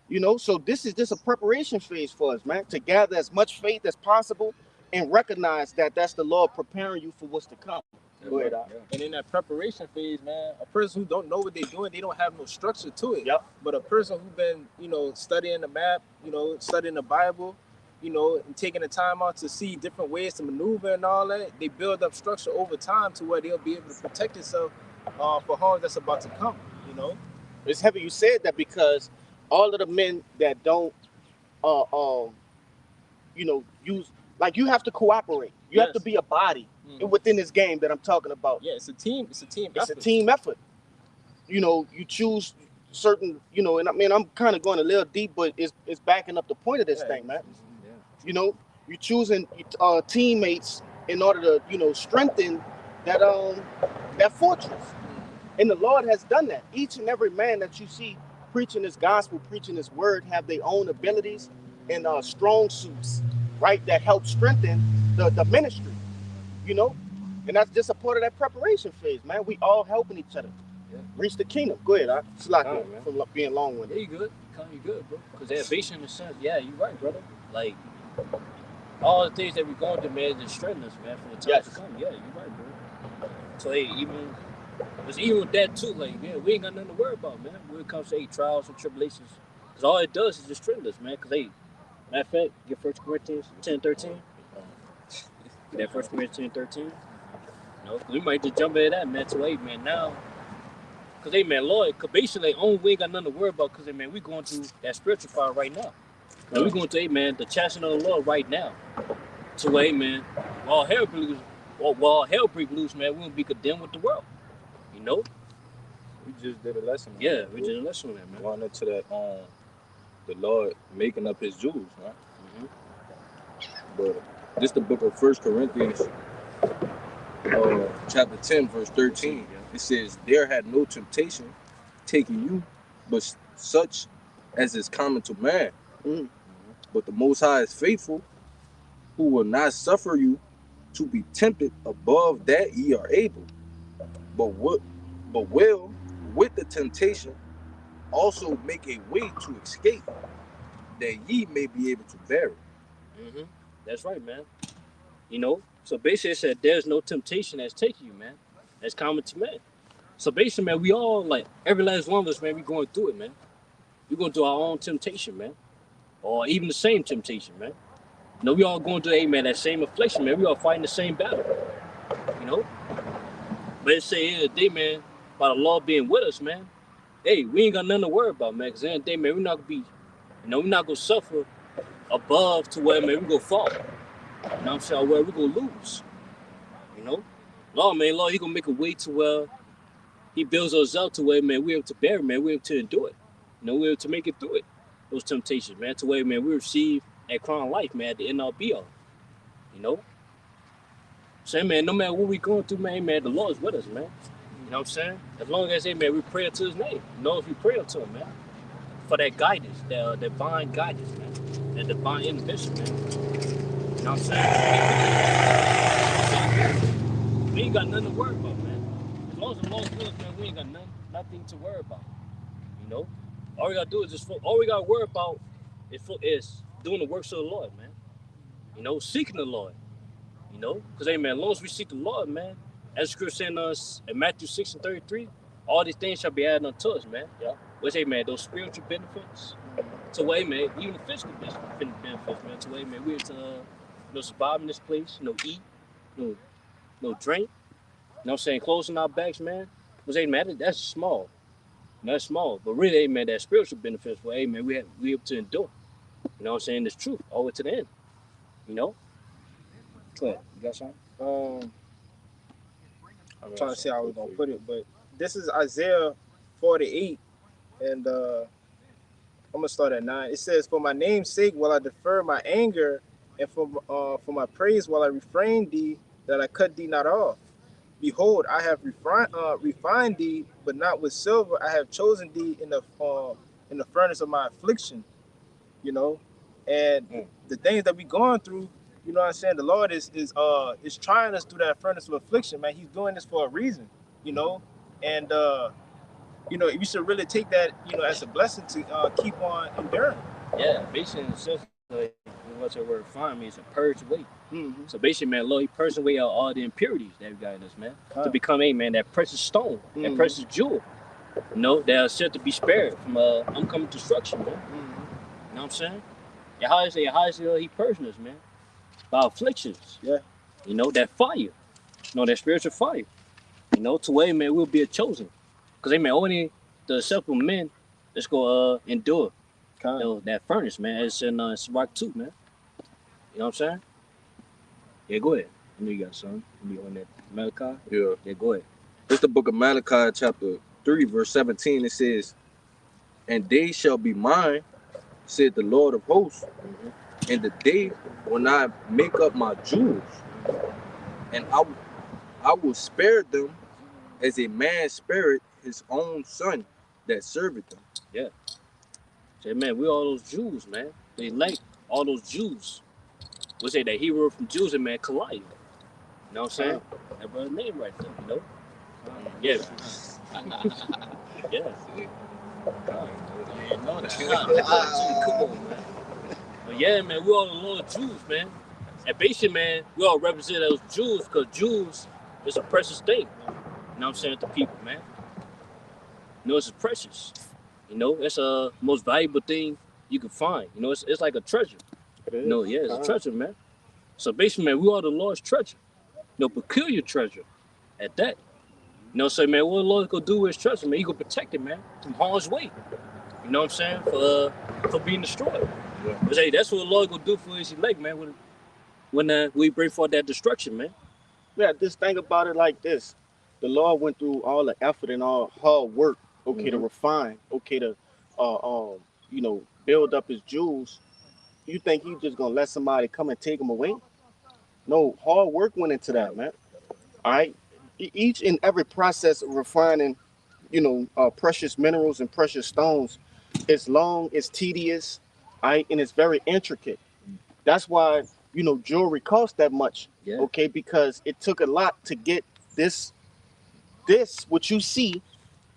You know, so this is just a preparation phase for us, man, to gather as much faith as possible and recognize that that's the Lord preparing you for what's to come. Go ahead, And in that preparation phase, man, a person who don't know what they're doing, they don't have no structure to it. Yep. But a person who's been, you know, studying the map, you know, studying the Bible, you know, and taking the time out to see different ways to maneuver and all that, they build up structure over time to where they'll be able to protect themselves for harm that's about to come, you know? It's heavy you said that, because all of the men that don't, you know, use, like, you have to cooperate. You have to be a body within this game that I'm talking about. Yeah, it's a team. It's a team effort. It's a team effort. You know, you choose certain, you know, and I mean, I'm kind of going a little deep, but it's backing up the point of this thing, man. You know, you choosing teammates in order to, you know, strengthen that fortress. And the Lord has done that. Each and every man that you see preaching this gospel, preaching this word, have their own abilities and strong suits, right, that help strengthen the ministry, you know? And that's just a part of that preparation phase, man. We all helping each other reach the kingdom. Go ahead, it's like from being long-winded. Yeah, you good. You good, bro. Because that vision, in a sense, you're right, brother. Like, all the things that we're going through, man, just strengthen us, man, for the time to come. Yeah, you're right, bro. So, even with that, too, like, man, we ain't got nothing to worry about, man, when it comes to trials and tribulations. Because all it does is just strengthen us, man. Because, Matter of fact, get 1 Corinthians 10:13. Get that 1 Corinthians 10:13. No, we might just jump into that, man. To hey, man, now, cause hey, man, Lord, cause basically, we ain't got nothing to worry about, cause hey, man, we going through that spiritual fire right now. Now we going to hey, man, the chastisement of the Lord right now. To hey, man, while hell break loose, man, we gonna be condemned with the world. You know? We just did a lesson. Yeah, we did a lesson on that, man. Going into that the Lord making up his Jews, man. But this the book of 1 Corinthians, chapter 10, verse 13. It says, "There had no temptation taken you, but such as is common to man. But the Most High is faithful, who will not suffer you to be tempted above that ye are able, but will with the temptation also make a way to escape, that ye may be able to bear it." That's right, man. You know, so basically it said there's no temptation that's taking you, man. That's common to man. So basically, man, we all, like, every last one of us, man, we going through it, man. We going through our own temptation, man. Or even the same temptation, man. You know, we all going through, hey, man, that same affliction, man. We all fighting the same battle, you know. But it say in the day, man, by the Lord being with us, man, hey, we ain't got nothing to worry about, man. Because in the day, man, we're not going to be, you know, we're not going to suffer above to where, man, we're going to fall. You know what I'm saying? Where we're going to lose, you know. Lord, he going to make a way to where he builds us up to where, man, we're able to bear it, man. We're able to endure it. You know, we're able to make it through it. Those temptations, man, to where, man, we receive that crown of life, man, at the end all be all. You know? So, man, no matter what we going through, man, the Lord's with us, man. You know what I'm saying? As long as, hey, man, we pray to his name. You know, if we pray to him, man, for that guidance, that divine guidance, man, that divine intervention, man. You know what I'm saying? We ain't got nothing to worry about, man. As long as the Lord's with us, man, we ain't got nothing to worry about. You know? All we gotta do is all we gotta worry about is doing the works of the Lord, man. You know, seeking the Lord. You know, because hey, man, as long as we seek the Lord, man, as Scripture saying us in Matthew 6:33, all these things shall be added unto us, man. Yeah. Which, hey, man, those spiritual benefits, to way, man, even the physical benefits, man, to way, man, we're to survive in this place, eat, drink. You know what I'm saying? Clothes on our backs, man. Because, hey, man, that's small. That's small. But really, hey, man, that spiritual benefits, well, hey, man, we able to endure. You know what I'm saying? It's truth all the way to the end. You know? Go ahead. You got something? I'm trying to see how we're going to put it, but this is Isaiah 48, and I'm going to start at 9. It says, "For my name's sake will I defer my anger, and for my praise will I refrain thee, that I cut thee not off. Behold, I have refined thee, but not with silver. I have chosen thee in the furnace of my affliction." You know, and the things that we going through, you know what I'm saying? The Lord is trying us through that furnace of affliction, man. He's doing this for a reason, you know, and you know, you should really take that, you know, as a blessing to keep on enduring. Yeah, basically, in a sense, what's that word refine means to purge away. So basically, man, Lord, he purged away all the impurities that we got in us, man, to become that precious stone, that precious jewel, you know, that are set to be spared from oncoming destruction, man. You know what I'm saying? And how is he purging us, man? By afflictions. Yeah. You know, that fire. You know, that spiritual fire. You know, to where, man, we'll be chosen. Because, man, only the acceptable men that's going to endure that furnace, man. It's in Sirach 2, man. You know what I'm saying? Yeah, go ahead. I know you got something. You on that Malachi? Yeah, go ahead. It's the book of Malachi, chapter 3, verse 17. It says, "And they shall be mine, said the Lord of hosts, and the day when I make up my jewels, and I will spare them as a man spared his own son that serveth them." Yeah. Say, man, we all those Jews, man. They like all those Jews. We say that hero from Jews and, man, Goliath. You know what I'm saying? That brother's name right there, you know? Yeah. Yeah. Come on, man. But yeah, man, we all the Lord Jews, man. And basically, man, we all represent those Jews because Jews is a precious thing. You know what I'm saying? To people, man. You know, it's precious. You know, it's a most valuable thing you can find. You know, it's like a treasure. No, yeah, it's a treasure, man. So basically, man, we are the Lord's treasure. No peculiar treasure at that. You know what I'm saying, man? What the Lord gonna do with his treasure, man? He gonna protect it, man, from harm's way. You know what I'm saying? For being destroyed. Yeah. But hey, that's what the Lord gonna do for his elect, man, when we bring forth that destruction, man. Yeah, just think about it like this. The Lord went through all the effort and all hard work, okay, to refine, okay, to build up his jewels. You think he just gonna let somebody come and take them away? No, hard work went into that, man. All right. Each and every process of refining, precious minerals and precious stones, it's long, it's tedious, all right, and it's very intricate. That's why jewelry costs that much, Yeah. okay, because it took a lot to get this what you see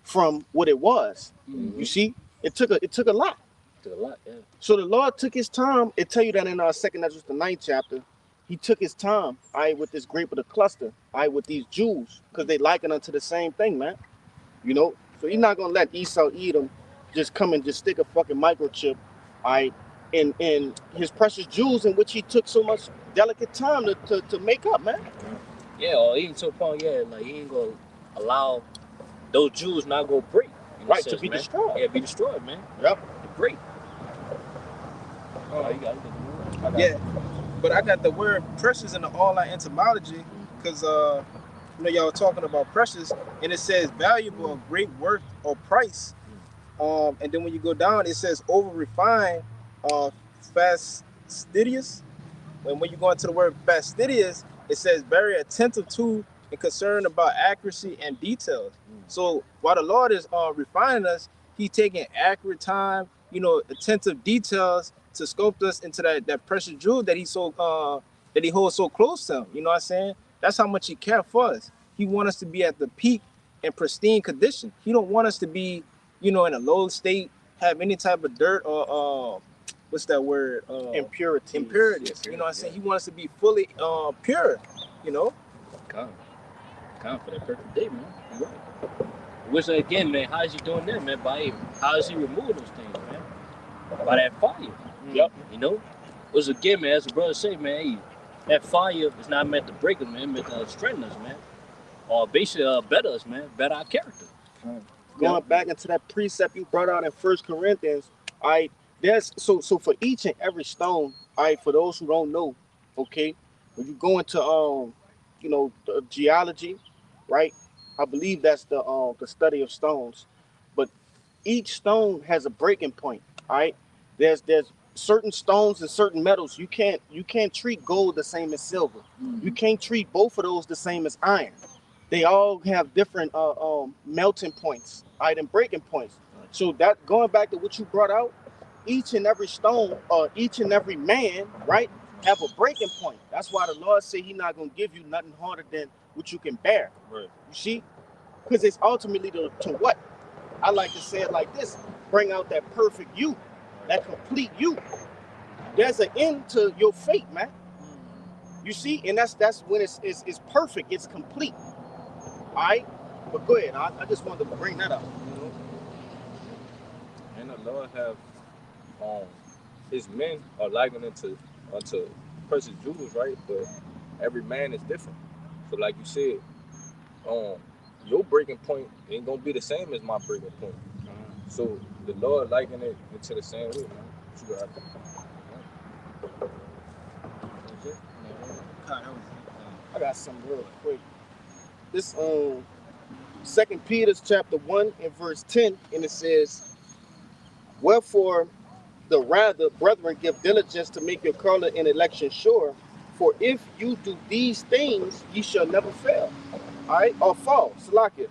from what it was. Mm-hmm. You see, it took a lot. Took a lot, yeah. So the Lord took his time. It tell you that in our second, that's just the 9th chapter. He took his time, all right, with this grape of the cluster, all right, with these jewels, because they liken unto the same thing, man. So he's not gonna let Esau Edom just come and just stick a fucking microchip, all right, in his precious jewels, in which he took so much delicate time to make up, man. Yeah, or even to a point, yeah, like he ain't gonna allow those Jews not go break. Right, to be destroyed. Yeah, be destroyed, man. Yep. Break. Oh, You got it. yeah, but I got the word precious in the all-out etymology because y'all were talking about precious, and it says valuable, of great worth or price. And then when you go down, it says over refined, fastidious. When you go into the word fastidious, it says very attentive to and concerned about accuracy and details. So while the Lord is refining us, He's taking accurate time, attentive details to sculpt us into that precious jewel that He holds so close to Him. You know what I'm saying? That's how much He cares for us. He wants us to be at the peak and pristine condition. He don't want us to be, in a low state, have any type of dirt or what's that word? Impurities. Impurities. You know what I'm saying? He wants us to be fully pure. Come for that perfect day, man. You right. Which again, man, how is he doing that, man? How is he removing those things, man? By that fire. Yep. Which again, man, as the brother say, man, hey, that fire is not meant to break us, man. It's meant to strengthen us, man. Or basically better us, man. Better our character. Going back into that precept you brought out in 1 Corinthians, all right, there's so for each and every stone, all right, for those who don't know, okay, when you go into the geology, right? I believe that's the study of stones, but each stone has a breaking point, all right? There's certain stones and certain metals you can't treat gold the same as silver. You can't treat both of those the same as iron. They all have different melting points, right, and breaking points. So that going back to what you brought out, each and every stone or each and every man, right, have a breaking point. That's why the Lord said He's not gonna give you nothing harder than what you can bear. Right. You see, because it's ultimately to what? I like to say it like this: bring out that perfect you, that complete you. There's an end to your fate, man. You see, and that's when it's perfect, it's complete. All right, but go ahead. I just wanted to bring that up. And the Lord have his men are likened unto precious jewels, right? But every man is different. So like you said, your breaking point ain't gonna be the same as my breaking point. So the Lord likened it into the same way, man. What you got? I got something real quick. This 2 Peter chapter 1 and verse 10, and it says, wherefore the rather, brethren, give diligence to make your calling and election sure, for if you do these things, ye shall never fail. All right, or fall. Salakia.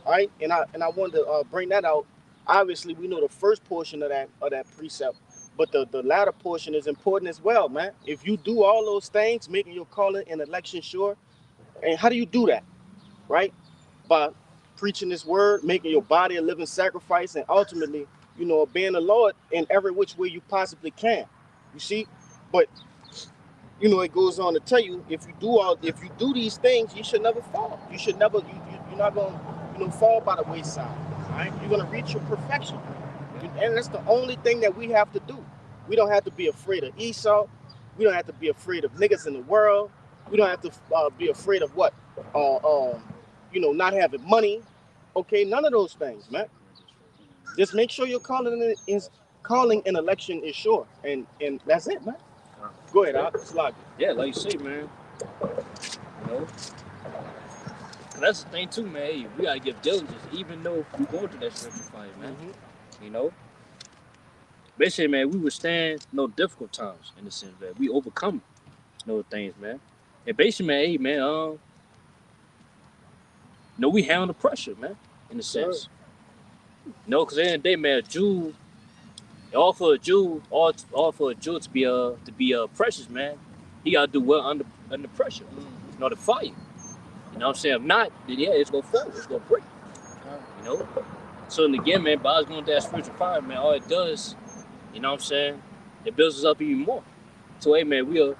All right, and I wanted to bring that out. Obviously, we know the first portion of that precept, but the latter portion is important as well, man. If you do all those things, making your calling and election sure, and how do you do that? Right? By preaching this word, making your body a living sacrifice, and ultimately, obeying the Lord in every which way you possibly can. You see? But it goes on to tell you, if you do these things, you should never fall. You should never you're not gonna fall by the wayside. All right? You're gonna reach your perfection. And that's the only thing that we have to do. We don't have to be afraid of Esau. We don't have to be afraid of niggas in the world. We don't have to be afraid of what, not having money. Okay, none of those things, man. Just make sure your calling an election is sure, and that's it, man. Go ahead, Slug. Yeah, like you say, man. You know, that's the thing too, man. Hey, we gotta give diligence, even though we going through that spiritual fight, man. You know, basically, man, we withstand no difficult times in the sense that we overcome those things, man. And basically, man, hey, man, we handle the pressure, man, in a sense. No, because at the end of the day, man, a Jew, all for a Jew to be precious, man. He gotta do well under pressure, to fight. You know what I'm saying? If not, then yeah, it's gonna fall, it's gonna break. You know. So and again, man, by us going through that spiritual fire, man, all it does, you know what I'm saying, it builds us up even more. So hey, man, we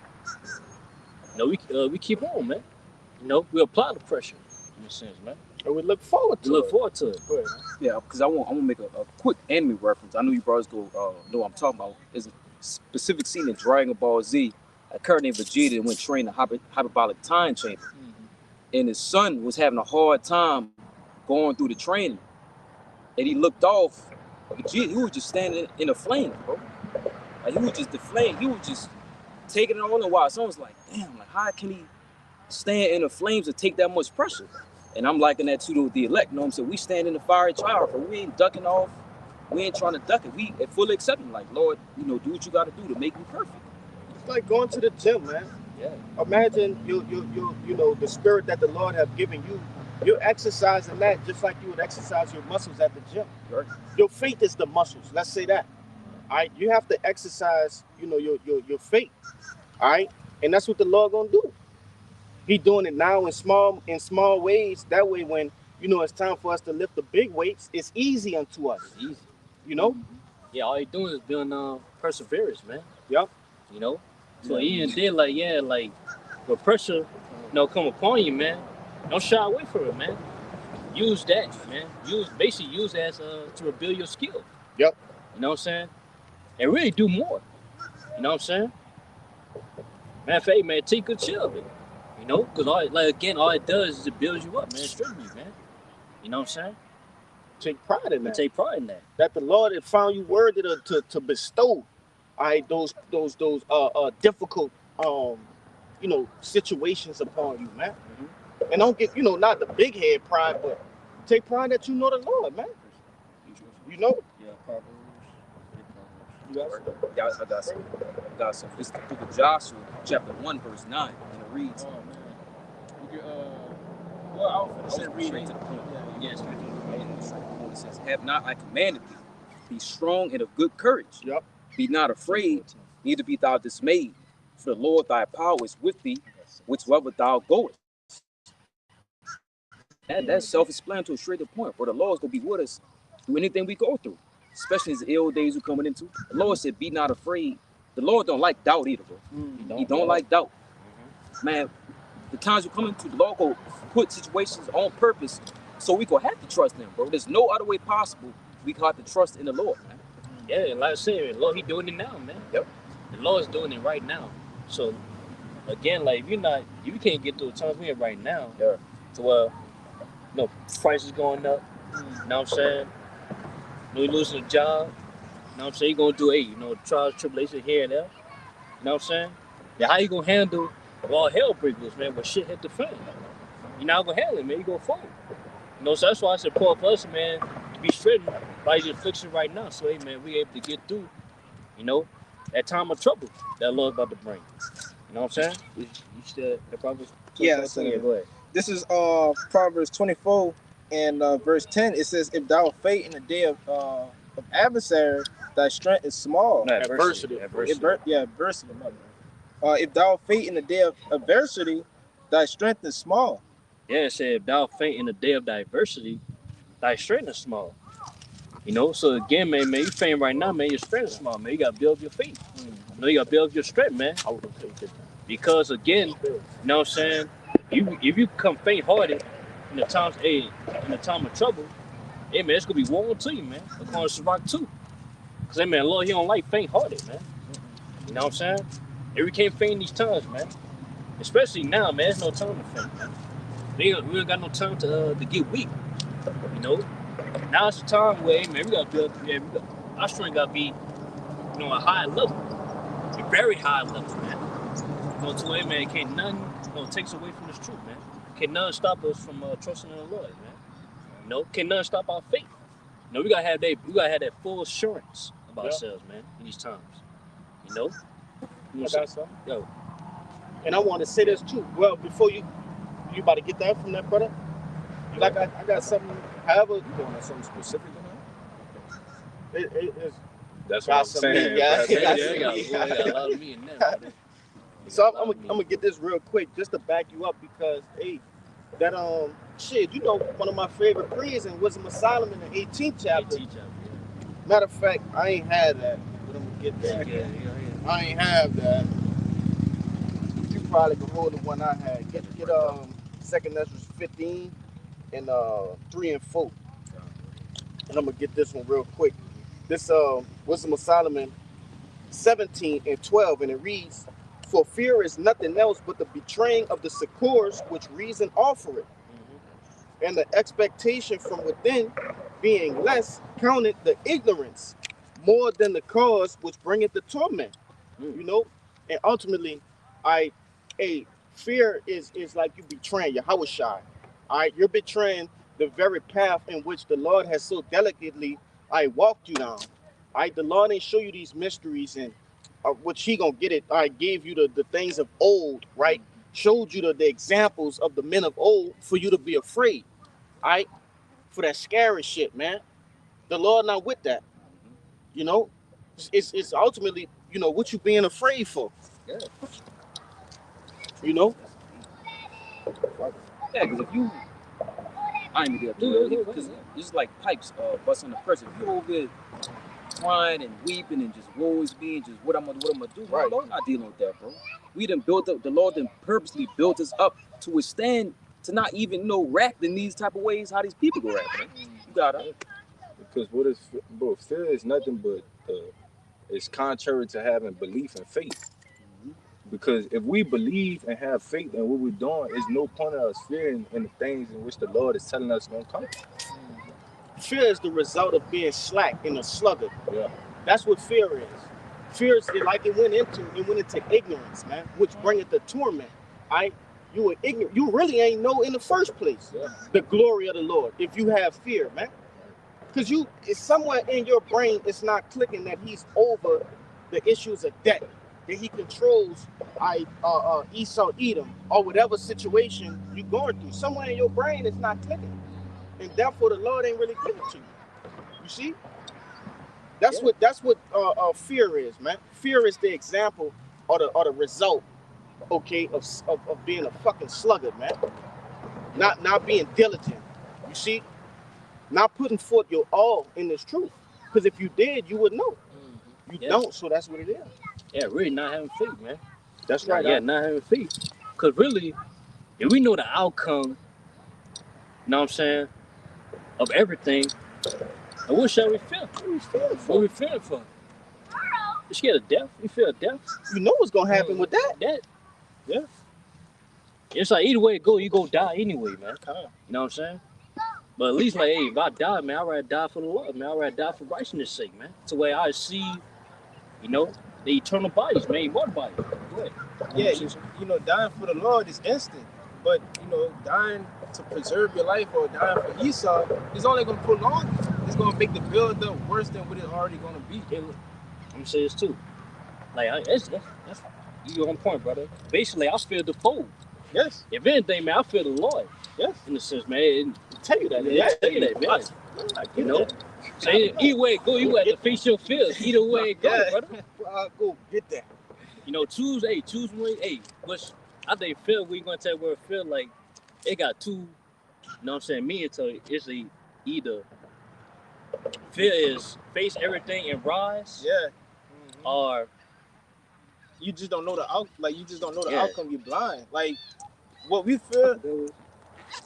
keep on, man. You know, we apply the pressure in a sense, man. And we look forward to it. Go ahead, man. Yeah, because I want to make a quick anime reference. I know you brothers know what I'm talking about. There's a specific scene in Dragon Ball Z. A character named Vegeta went train the hyperbolic time chamber. And his son was having a hard time going through the training. And he looked off. Vegeta, he was just standing in the flames, bro. Like, he was just the flame. He was just taking it on a while. So I was like, damn, like, how can he stand in the flames and take that much pressure? And I'm liking that to the elect. You know what I'm saying? We stand in the fiery trial, but we ain't ducking off. We ain't trying to duck it. We fully accepting, like, Lord, do what you got to do to make me perfect. It's like going to the gym, man. Yeah. Imagine you the spirit that the Lord have given you. You're exercising that just like you would exercise your muscles at the gym. Right. Your faith is the muscles. Let's say that. All right. You have to exercise, your faith. All right. And that's what the Lord gonna do. He doing it now in small ways. That way, when it's time for us to lift the big weights, it's easy unto us. It's easy. You know. Yeah. All you doing is building perseverance, man. Yep. You know. So he did like when pressure, come upon you, man. Don't shy away from it, man. Use that, man. Use that as to rebuild your skill. Yep. You know what I'm saying? And really do more. You know what I'm saying? Matter of fact, man, take good care of it. You know, because all it does is it builds you up, man, strengthens you, man. You know what I'm saying? Take pride in that. Take pride in that. That the Lord had found you worthy to bestow, all right, those difficult situations upon you, man. And don't get not the big head pride, but take pride that you know the Lord, man. You know. Yeah, Proverbs. Yeah, I got some. It's the book of Joshua, chapter 1, verse 9, and it reads. Oh man. Well, I was finna read Straight it. to the point. Yes. It says, "Have not I commanded thee? Be strong and of good courage. Yep. Be not afraid, neither be thou dismayed. For the Lord thy power is with thee, whichsoever thou goest." That's self-explanatory, straight to the point. For the Lord's gonna be with us through anything we go through, especially these ill days we're coming into. The Lord said, "Be not afraid." The Lord don't like doubt either, bro. He don't like doubt. Man, the times we're coming to, the Lord will put situations on purpose so we gonna have to trust Him, bro. There's no other way possible. We got to trust in the Lord, man. Yeah, like I said, Lord, He doing it now, man. Yep. The Lord's doing it right now. So again, like you can't get through the times we're in right now. Yeah. So prices going up. You know what I'm saying? You losing a job. You know what I'm saying? You're gonna do trials, tribulations here and there. You know what I'm saying? Now how you gonna handle all hell breaks loose, man, when shit hit the fan? You're not gonna handle it, man. You're gonna fall. So that's why I said for us, man, to be strengthened by the affliction right now. So hey man, we able to get through, that time of trouble that Lord's about to bring. You know what I'm saying? You still that probably Yeah, go ahead. This is Proverbs 24 and verse 10. It says, "If thou faint in the day of adversary, thy strength is small." No, Adversity. Adversity. If thou faint in the day of adversity, thy strength is small. Yeah, it said, "If thou faint in the day of diversity, thy strength is small." So again, man, you faint right now, man, your strength is small, man. You gotta build your faith. You gotta build your strength, man. Because again, you know what I'm saying? If you become faint-hearted in the time of trouble, hey man, it's gonna be woe to you, man. According to Sirach 2. Because hey man, Lord, He don't like faint-hearted, man. You know what I'm saying? And we can't feign these times, man. Especially now, man. There's no time to feign, man. We don't got no time to get weak. You know. Now it's the time where, hey, man, we gotta build. Yeah, our strength gotta be, you know, a high level, a very high level, man. You know, to where, man, can't nothing, you know, takes away from this truth, man. Can't nothing stop us from trusting in the Lord, man. You know, can't nothing stop our faith. You know, we gotta have that full assurance about ourselves, man, in these times. You know. I got something. Yo. And I want to say this too. Well, before you about to get that from that brother? Like I got something. However, You going on something specific in that? it's That's what I'm saying. Yeah, They got a lot of me in there, brother. So I'm gonna get this real quick just to back you up because hey, that shit, you know, one of my favorite prayers in Wisdom of Solomon, the 18th chapter. Matter of fact, I ain't had that, but I'm gonna get that. Yeah. I ain't have that. You probably can hold the one I had. Get 2nd Ezra 15 and 3 and 4. And I'm gonna get this one real quick. This Wisdom of Solomon 17 and 12, and it reads, "For fear is nothing else but the betraying of the succors which reason offereth, and the expectation from within being less counted the ignorance more than the cause which bringeth the torment." You know, and ultimately, fear is like you betraying Yahweh Shai. All right, you're betraying the very path in which the Lord has so delicately walked you down. All right, the Lord ain't show you these mysteries and which He gonna get it. I gave you the things of old, right? Showed you the examples of the men of old for you to be afraid. All right, for that scary shit, man. The Lord not with that. You know, it's ultimately, you know, what you being afraid for. Yeah. You know? Yeah, because if you, I ain't gonna do it because it's like pipes busting the pressure. If you over there crying and weeping and just woe is me and just what I'm gonna do, Right. Lord not dealing with that, bro. We done built up, the Lord done purposely built us up to withstand, to not even know rap in these type of ways how these people go rap, man. You gotta. Because what is, bro, fear is nothing but it's contrary to having belief and faith. Because if we believe and have faith in what we're doing, there's no point of us fearing in the things in which the Lord is telling us gonna come. Fear is the result of being slack and a sluggard. Yeah. That's what fear is. Fear is like it went into ignorance, man, which bringeth the torment. You were ignorant. You really ain't know in the first place the glory of the Lord if you have fear, man. Because it's somewhere in your brain, it's not clicking that He's over the issues of debt, that He controls Esau, Edom, or whatever situation you're going through. Somewhere in your brain, it's not clicking, and therefore the Lord ain't really giving to you. You see, that's what fear is, man. Fear is the example or the result, okay, of being a fucking sluggard, man. Not being diligent. You see. Not putting forth your all in this truth. Because if you did, you would know. You don't, so that's what it is. Yeah, really not having faith, man. That's right. Yeah, not having faith. Because really, if we know the outcome, you know what I'm saying, of everything, and what shall we feel? What we feeling for? You scared of death? You fear of death? You know what's going to happen with that. Yeah. It's like either way it go, you go die anyway, man. You know what I'm saying? But at least, like, hey, if I die, man, I'd rather die for the Lord, man. I'd rather die for righteousness' sake, man. To where I see, you know, the eternal bodies, man, immortal bodies. Go ahead. Yeah, you know, dying for the Lord is instant. But, you know, dying to preserve your life or dying for Esau is only going to prolong it. It's going to make the build up worse than what it's already going to be. Yeah, look, I'm going to say this, too. Like, that's you're on point, brother. Basically, I fear the foe. Yes. If anything, man, I fear the Lord. Yes. In a sense, man. Tell you that. Yeah, tell you that, man. You know? So either way it go, you have to face your fears. Either way it go, brother. Go get that. You know, choose one. Hey, which I think fear, we going to tell where fear, like, it got two, you know what I'm saying, me and so it's either fear is face everything and rise. Yeah. Or you just don't know the outcome. You're blind. Like what we feel.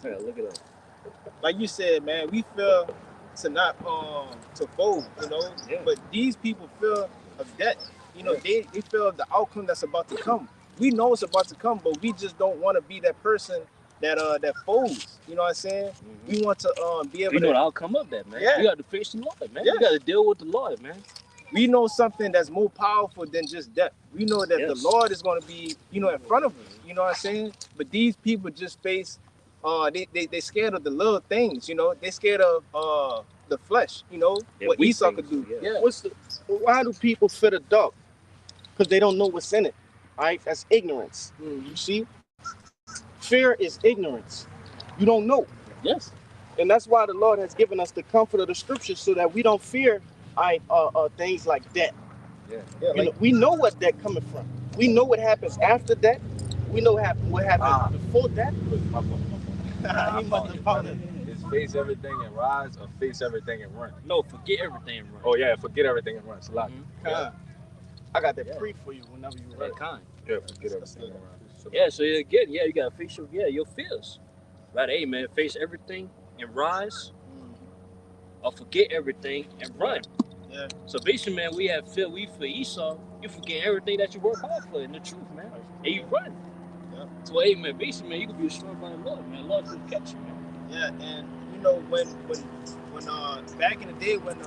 Yeah, look it up. Like you said, man, we feel to not to fold, you know. Yeah. But these people feel of debt. You know, they feel the outcome that's about to come. We know it's about to come, but we just don't want to be that person that folds. You know what I'm saying? Mhm. We want to be able You know to. the outcome of that, man. Yeah. You got to face the Lord, man. Yeah. You got to deal with the Lord, man. We know something that's more powerful than just death. We know that the Yes. Lord is going to be, you know, in front of us. You know what I'm saying? But these people just face, they scared of the little things. You know, they scared of the flesh. You know Yeah, what weak Esau things, could do. yeah. Why do people fear the dark? Because they don't know what's in it. All right, that's ignorance. Mhm. You see, fear is ignorance. You don't know. Yes. And that's why the Lord has given us the comfort of the scriptures so that we don't fear things like death. Yeah, You know, we know what death coming from. We know what happens after death. We know what happens before death. He must have found it. Is face everything and rise, or face everything and run? No, forget everything and run. Oh yeah, forget everything and run. It's a lot. Mhm. I got that Yeah. pre for you whenever you're Yeah, ready. kind. Yeah, forget everything and run. Yeah, so again, yeah, you got to face your fears. Right, hey, man, face everything and rise, or forget everything and run. Yeah. So basically, man, we have fear. We for Esau, you forget everything that you work hard for in the truth, man, and you run. Yeah. So hey, man, basically, man, you can be assured by the Lord, man. Lord will catch you, man. Yeah, and you know when back in the day when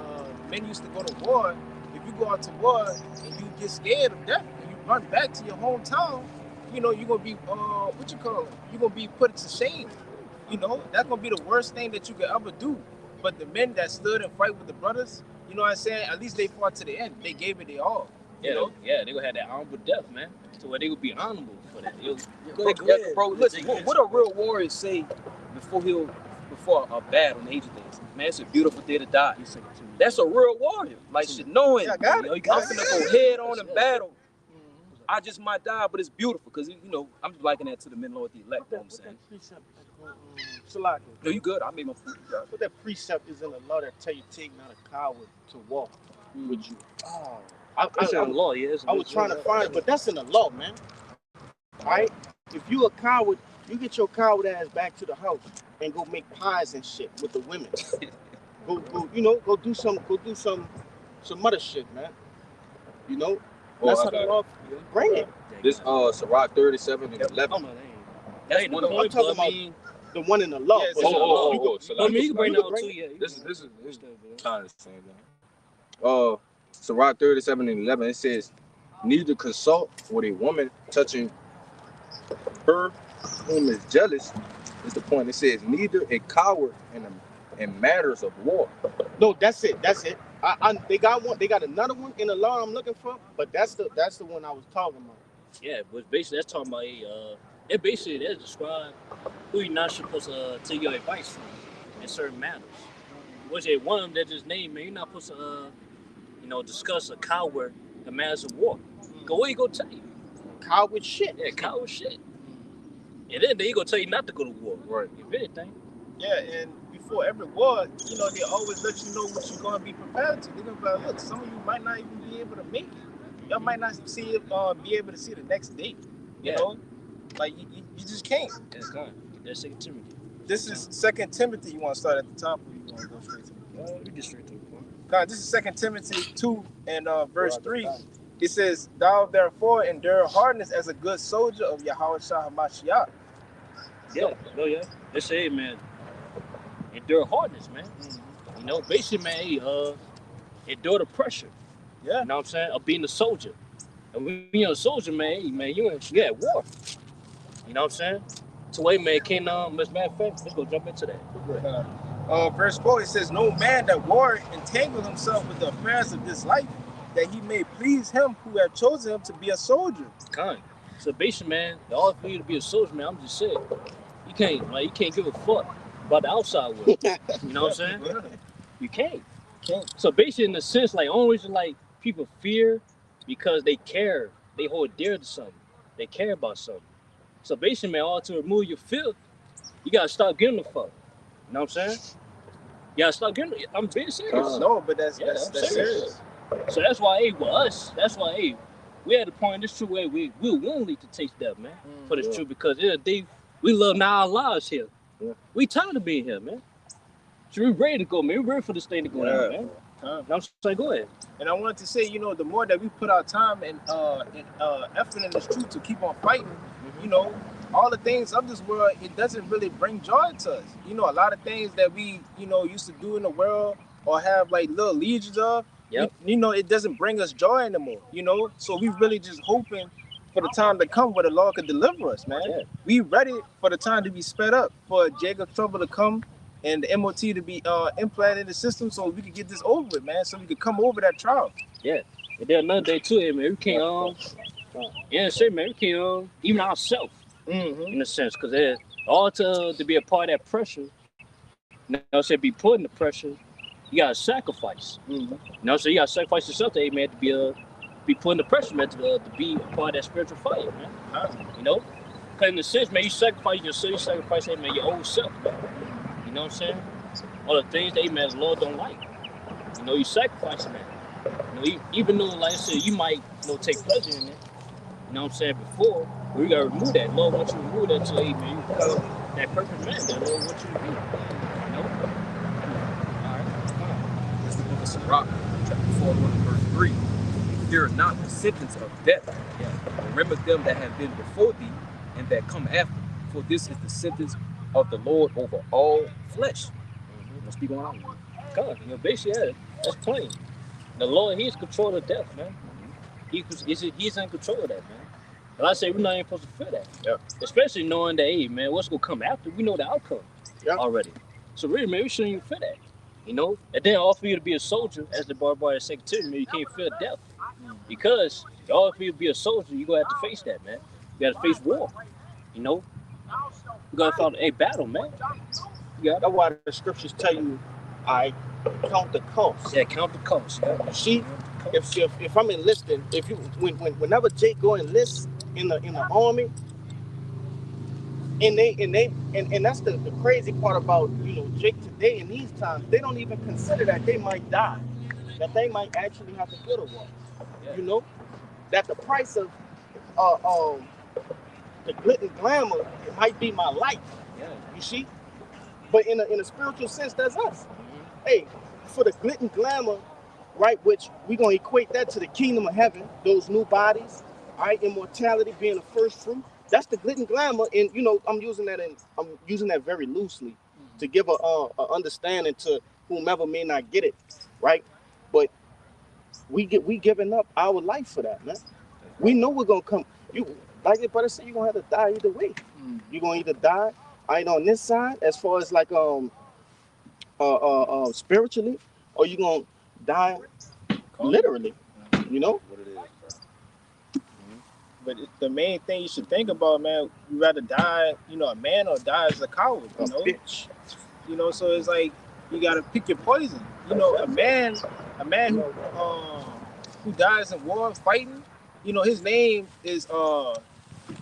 men used to go to war, if you go out to war and you get scared of death and you run back to your hometown, you know you're gonna be what you call it? You're gonna be put to shame. You know that's gonna be the worst thing that you could ever do. But the men that stood and fight with the brothers, you know what I'm saying? At least they fought to the end. They gave it their all. Yeah, You know? yeah, they gonna have that honorable death, man. So where they would be honorable for that. Go Bro, ahead. bro, listen, what a real warrior say before a battle on the Ancient Days? Man, it's a beautiful day to die. That's a real warrior. Like shit, knowing Yeah, I got it. You I'm got finna go head on in battle. I just might die, but it's beautiful because you know I'm just liking that to the men Lord the elect. You know what I'm saying? Precept, Salaki, No, you good? I made my food. what that precept is in the law that tell you take not a coward to walk with you. It's in the law, yeah. I was trying to find it, but that's in the law, man. All right? If you a coward, you get your coward ass back to the house and go make pies and shit with the women. go do some other shit, man. You know? That's how the law bring it. This Sirach 37 and 11. That's one of I'm them. talking about the one in the law. Yeah, but it's in the law. You go. I mean, you can bring You that can out bring too, yeah. This is kind of the same thing. Sirach 37 and 11. It says, neither consult with a woman touching her whom is jealous. Is the point. It says neither a coward in matters of war. No, that's it. They got one. They got another one in the law I'm looking for, but that's the one I was talking about. Yeah, but basically that's talking about it basically that describe who you're not supposed to take your advice from in certain matters. Was it one of them that just named, man, you're not supposed to discuss a coward in matters of war. Go where he gonna tell you. Coward shit. Yeah, coward shit. And then he gonna tell you not to go to war. Right. If anything. Yeah, and before every war, you know, they always let you know what you're gonna be prepared to. They're gonna be like, look, some of you might not even be able to make it. Y'all might not be able to see the next day. You know, like you just can't. That's kind. That's 2 Timothy. This is 2 Timothy. You want to start at the top, or you want to go straight to the point? We get straight to the point. God, this is 2 Timothy 2 and verse 3. It says, "Thou therefore endure hardness as a good soldier of Yahweh Shah HaMashiach." Yeah, they say, man, endure hardness, man. You know, basically, man, endure the pressure. Yeah. You know what I'm saying? Of being a soldier. And when you're a soldier, man, you at war. You know what I'm saying? So wait, man, as a matter of fact, let's go jump into that. Verse 4, it says, "No man that war entangle himself with the affairs of this life, that he may please him who have chosen him to be a soldier." Kind. So basically, man, the only for you to be a soldier, man, I'm just saying, you can't give a fuck about the outside world. You know what I'm saying? You can't. So basically, in the sense, like, only reason, like, people fear because they care. They hold dear to something. They care about something. So basically, man, all to remove your fear, you gotta stop giving a fuck. You know what I'm saying? You gotta stop giving. I'm being serious. No, but that's I'm serious. serious. So that's why, hey, with us, we had a point in this truth where we're willingly to taste death, man, for this truth, because we love now our lives here. Yeah. We tired of being here, man. So we ready to go, man. We ready for this thing to go down, man. I'm saying, go ahead. And I wanted to say, you know, the more that we put our time and effort in this truth to keep on fighting, you know, all the things of this world, it doesn't really bring joy to us. You know, a lot of things that we, you know, used to do in the world or have like little legions of, Yep. you know, it doesn't bring us joy anymore, you know? So we really just hoping for the time to come where the Lord could deliver us, man. Yeah. We ready for the time to be sped up, for Jacob's trouble to come and the MOT to be implanted in the system so we could get this over with, man, so we could come over that trial. Yeah. And then another day too, man, we can't say, man, we can't even ourselves in a sense, because all to be a part of that pressure, you know, say be put in the pressure, you gotta sacrifice. You know, so you gotta sacrifice yourself to, man, to be put in the pressure, man, to be a part of that spiritual fire, man. You know, because in a sense, man, you sacrifice yourself, you sacrifice, man, your old self, man. You know what I'm saying? All the things that, man, the Lord don't like. You know, you sacrifice, man. You know, even though, like I said, you might, you know, take pleasure in it. You know what I'm saying? Before, we gotta remove that. Lord wants you to remove that, so, hey, man, you become that perfect man that Lord wants you to be. You know? All right. That's the book of Sirach, chapter 41, verse 3. Fear not the sentence of death. Remember them that have been before thee and that come after. For this is the sentence of the Lord over all flesh. Let's speak on out. God, you know, basically, yeah, that's plain. The Lord, He's in control of death, man. He's in control of that, man. And I say we're not even supposed to fear that. Yeah. Especially knowing that, hey, man, what's gonna come after? We know the outcome already. So really, man, we shouldn't even fear that. You know? And then all for you to be a soldier, as the barbarian said to me, you can't fear death. Because all for you to be a soldier, you're gonna have to face that, man. You gotta face war. You know? You gotta fight a battle, man. That's why the scriptures tell you, I count the cost. Yeah, count the cost. Yeah. You see, if I'm enlisting, whenever Jake go enlist in the army, and that's the crazy part about, you know, Jake today in these times, they don't even consider that they might die, that they might actually have to go to war. Yeah. You know, that the price of the glitter and glamour, it might be my life. Yeah. You see, but in a spiritual sense, that's us. Hey, for the glitter and glamour, right, which we're going to equate that to the kingdom of heaven, those new bodies, right, immortality being the first fruit. That's the glitter and glamour, and you know, I'm using that very loosely to give a understanding to whomever may not get it, right? But we giving up our life for that, man. We know we're gonna come. You, like your brother said, you're gonna have to die either way. You're gonna either die either on this side, as far as like spiritually, or you're gonna die literally. You know. What it is, bro. But the main thing you should think about, man, you rather die, you know, a man or die as a coward, you know? Bitch. You know, so it's like you gotta pick your poison. You know, a man who dies in war fighting, you know, his name is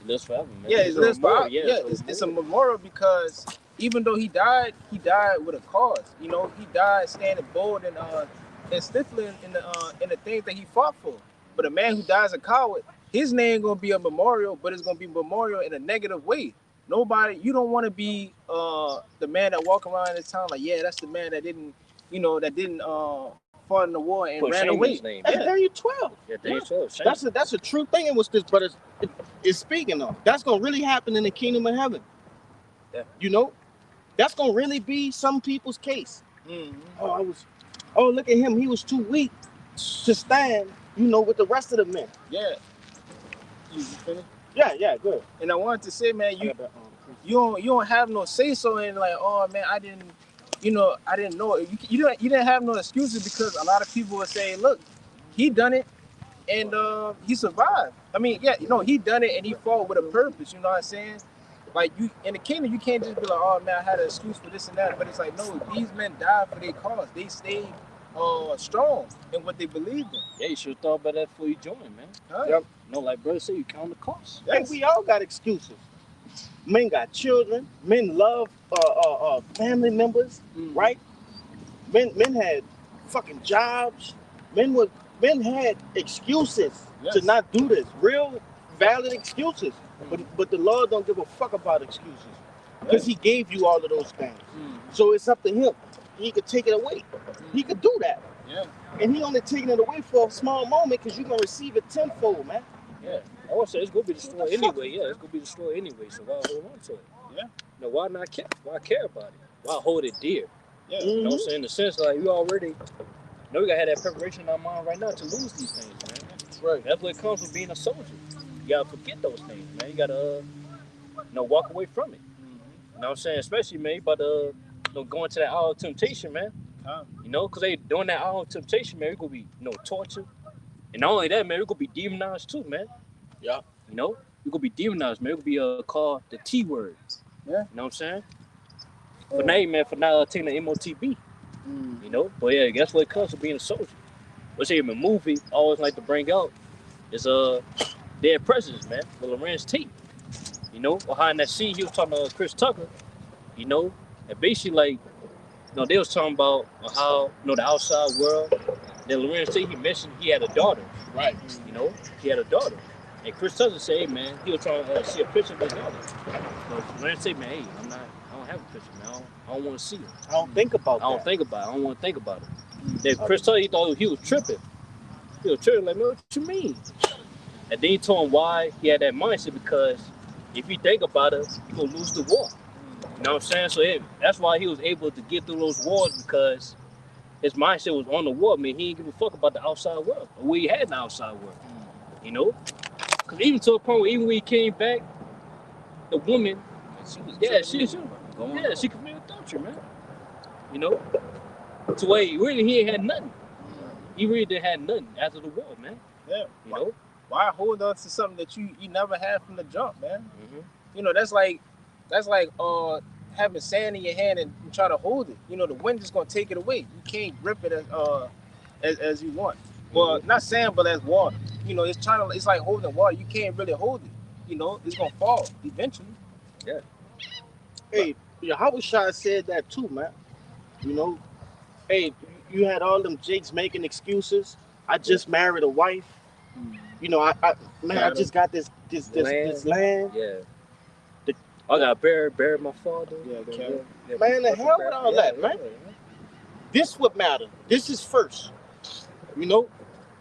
Lives forever, man. yeah, It's a lives memorial, forever. Yeah, it's a memorial because even though he died with a cause. You know, he died standing bold and stiffly in the things that he fought for. But a man who dies a coward, his name gonna be a memorial, but it's gonna be a memorial in a negative way. Nobody, you don't want to be the man that walk around in this town like, yeah, that's the man that didn't fought in the war and Put ran shame in away. his name. Hey, Yeah. Daniel 12. Yeah, Daniel 12. Shame. That's a true thing in what this brother is speaking of. That's gonna really happen in the kingdom of heaven. Yeah. You know, that's gonna really be some people's case. Mm-hmm. Oh, look at him. He was too weak to stand, you know, with the rest of the men. Yeah. You finished? Yeah, good. And I wanted to say, man, you don't have no say so in like, oh man, I didn't know. You didn't have no excuses because a lot of people would say, look, he done it and he survived. I mean, yeah, you know, he done it and he fought with a purpose. You know what I'm saying? Like you in the kingdom, you can't just be like, oh man, I had an excuse for this and that. But it's like, no, these men died for their cause. They stayed strong in what they believed in. Yeah, you should have thought about that before you joined, man. Huh? Yep. You know, like brother said, you count the cost. Hey, we all got excuses. Men got children. Men love family members, right? Men had fucking jobs. Men had excuses to not do this. Real valid excuses. But the Lord don't give a fuck about excuses. Because he gave you all of those things. So it's up to him. He could take it away. He could do that. Yeah. And he only taking it away for a small moment because you're gonna receive it tenfold, man. Yeah. I want to say it's gonna be destroyed anyway. Yeah, it's gonna be destroyed anyway. So why hold on to it? Yeah. No, why not care? Why care about it? Why hold it dear? Yeah. You know what I'm saying? In the sense like you already know we gotta have that preparation in our mind right now to lose these things, man. Right. That's what it comes from being a soldier. You gotta forget those things, man. You gotta walk away from it. You know what I'm saying? Especially, man, you about to go into that hour of temptation, man. You know, because they doing that hour of temptation, man, we're gonna be, tortured. And not only that, man, we're gonna be demonized too, man. Yeah. You know? We're gonna be demonized, man. We're gonna be called the T word. Yeah. You know what I'm saying? For now, man, for now taking the MOTB. You know? But yeah, that's what it comes to being a soldier. Let's say in a movie, I always like to bring out is Dead Presidents, man, with Lorenz Tate. You know, behind that scene he was talking to Chris Tucker, you know, and basically like, they was talking about how, the outside world. Then Lorenz Tate, he mentioned he had a daughter. Right. You know, he had a daughter. And Chris Tucker said, hey, man, he was trying to see a picture of his daughter. So Lorenz Tate, man, hey, I don't have a picture, man. I don't want to see it. I don't think about I don't think about it. I don't want to think about it. Then Chris Tucker, he thought he was tripping. He was tripping, like, man, what you mean? And then he told him why he had that mindset, because if you think about it, you're going to lose the war. You know what I'm saying? So that's why he was able to get through those wars, because his mindset was on the war. I mean, he didn't give a fuck about the outside world, or what he had in the outside world. You know? Because even to a point where even when he came back, the woman, she committed adultery, man. You know? To where he ain't had nothing. He really didn't have nothing after the war, man. Yeah. You know? Why hold on to something that you never had from the jump, man? Mm-hmm. You know, that's like having sand in your hand and try to hold it. You know, the wind is gonna take it away. You can't grip it as you want. Well, not sand, but as water. You know, it's like holding water. You can't really hold it. You know, it's gonna fall eventually. Yeah. Hey, Yahushua said that too, man. You know, hey, you had all them jakes making excuses. I just married a wife. You know, I just got this land. Yeah. I got buried my father. Yeah. Man, the hell with all that, man. This would matter. This is first. You know,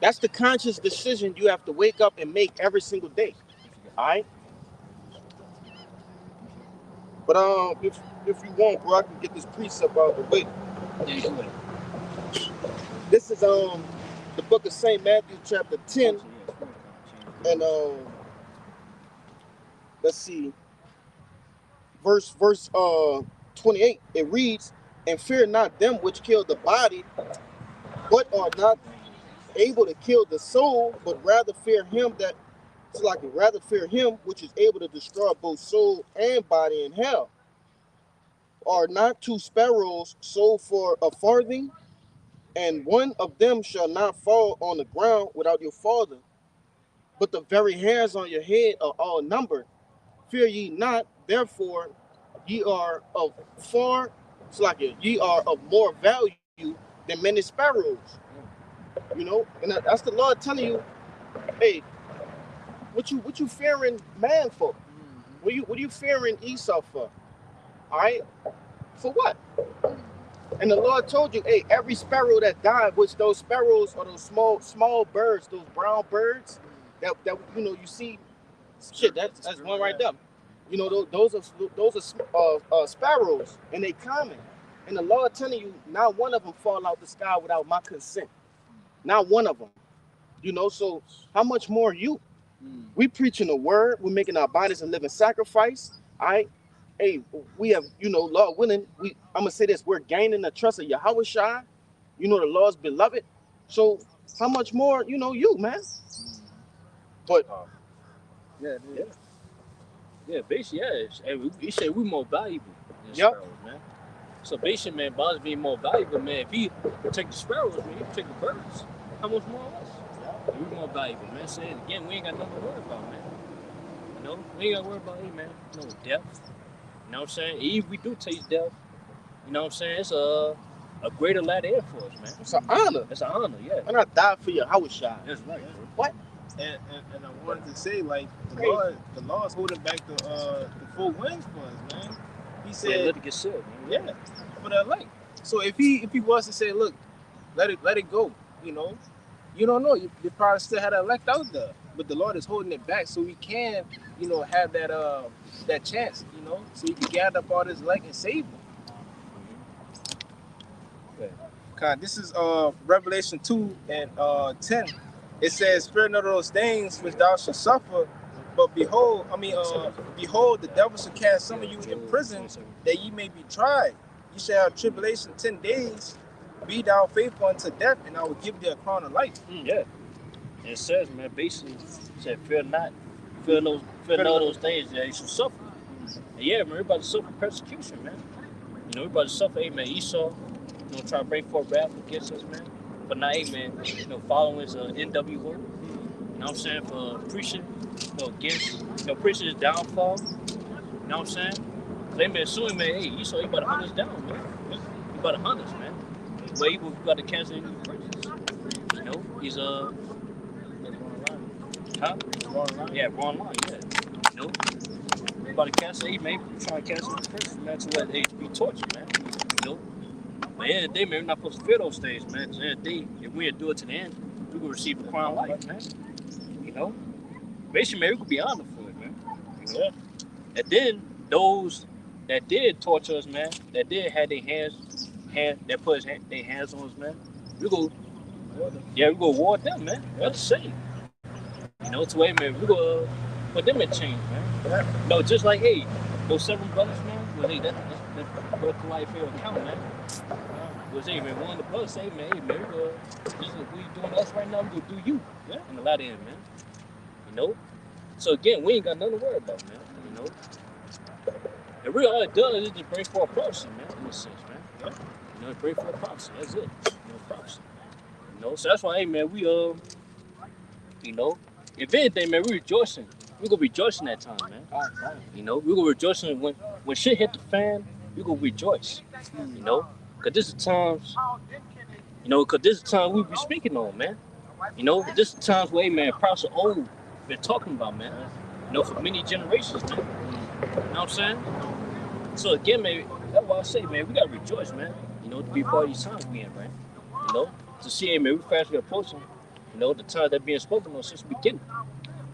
that's the conscious decision you have to wake up and make every single day. All right. But if you want, bro, I can get this precept out of the way. Yeah, go ahead. This is the book of St. Matthew, chapter 10, and let's see, verse 28. It reads, "And fear not them which kill the body, but are not able to kill the soul, but rather fear him which is able to destroy both soul and body in hell. Are not 2 sparrows sold for a farthing? And one of them shall not fall on the ground without your Father, but the very hairs on your head are all numbered. Fear ye not, therefore ye are of more value than many sparrows." You know, and that's the Lord telling you, hey, what you fearing man for? What you fearing Esau for? All right, for what? And the Lord told you, hey, every sparrow that died, which those sparrows are those small birds, those brown birds that you see. Shit, that's one right there. You know, those are sparrows, and they common. And the Lord telling you, not one of them fall out the sky without my consent. Not one of them. You know, so how much more you? We preaching the word. We're making our bodies a living sacrifice. All right. Hey, we have, Lord willing, I'm gonna say this, we're gaining the trust of Yahushua, the Lord's beloved. So how much more, you, man? But basically, and he said we're more valuable than sparrows, man. So basically, man, Bob's being more valuable, man. If he take the sparrows, man, he take the birds. How much more of us? We're more valuable, man. So again, we ain't got nothing to worry about, man. We ain't got to worry about, man, death. You know what I'm saying? Even if we do taste death, you know what I'm saying? It's a greater ladder air for us, man. It's an honor. It's an honor, yeah. And I died for Yahushua. That's right, bro. What? And I wanted to say, like, the Lord's holding back the 4 winds for us, man. He said, let it get sealed, man. Yeah, for that light. So if he was to say, look, let it go. You don't know. You probably still had an elect out there, but the Lord is holding it back so we can, have that chance. So He can gather up all this elect and save them. God, this is Revelation 2 and 10. It says, "Fear none of those things which thou shalt suffer, but behold, the devil shall cast some of you in prison, that ye may be tried. Ye shall have tribulation 10 days. Be thou faithful unto death, and I will give thee a crown of life." Yeah. And it says, man, basically, it said, fear not those things that you should suffer. And yeah, man, everybody suffer persecution, man. Everybody suffer, amen. Esau, try to bring forth wrath against us, man. But now, amen, following his NW word. You know what I'm saying? For preaching, against, preaching his downfall. You know what I'm saying? They may assume, man, hey, Esau, he about to hunt us down, man. He about to hunt us, man. But he about to cancel any praises. He's Yeah, wrong line, yeah. He about to cancel, hey, man, trying to cancel the praises, man, to let age be tortured, man. But at the end of the day, man, we're not supposed to fear those things, man. At the end of the day, if we do it to the end, we will receive the crown of life, man. Basically, man, we could be honored for it, man. And then those that did torture us, man, that did have their that put their hands on us, man, we go war them, man. That's the same. It's a way, man, we go put them in chains, man. Just like, hey, those 7 brothers, man, well, hey, that's broke life here account, man. Was hey, man, one of the brothers say, man, hey, man, we doing us right now, we gonna do you, yeah, in the latter end, man. So again, we ain't got nothing to worry about, man. And really all it does is just bring forth prophecy, man, in a sense, man. Yeah. Bring forth prophecy, that's it. Prophecy. So that's why, hey, man, we if anything, man, we rejoicing. We gonna rejoice in that time, man. We gonna rejoice when shit hit the fan. We gonna rejoice. Cause this is times. Cause this is time we be speaking on, man. This is times where, hey, man, Pastor Old been talking about, man. For many generations, man. You know what I'm saying? So again, man, that's why I say, man, we gotta rejoice, man. To be part of these times we in, man. To see, hey, man, we fastly approaching. The time that being spoken on since the beginning.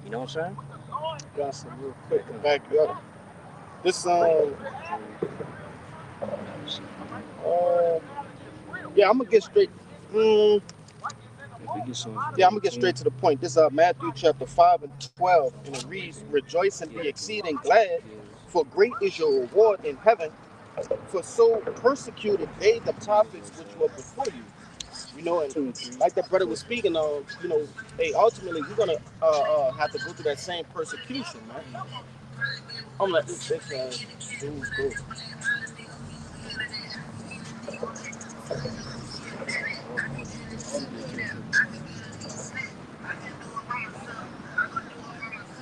You know what I'm saying? Got some real quick to back you up. This yeah, I'm gonna get straight. I'm gonna get straight to the point. This is Matthew chapter 5 and 12, and it reads, "Rejoice and be exceeding glad, for great is your reward in heaven. For so persecuted they the prophets which were before you." And like that brother was speaking of, hey, ultimately we're gonna have to go through that same persecution, man. I'm like, this dude's cool.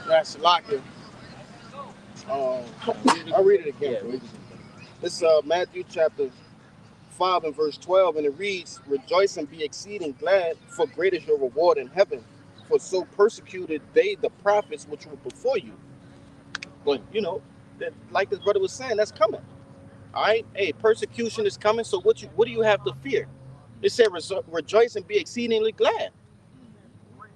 That's Shalakia. I'll read it again, bro. This is Matthew chapter 5 and verse 12, and it reads, "Rejoice and be exceeding glad, for great is your reward in heaven. For so persecuted they the prophets which were before you." But that, like this brother was saying, that's coming. All right, hey, persecution is coming. So what do you have to fear? It said, "Rejoice and be exceedingly glad."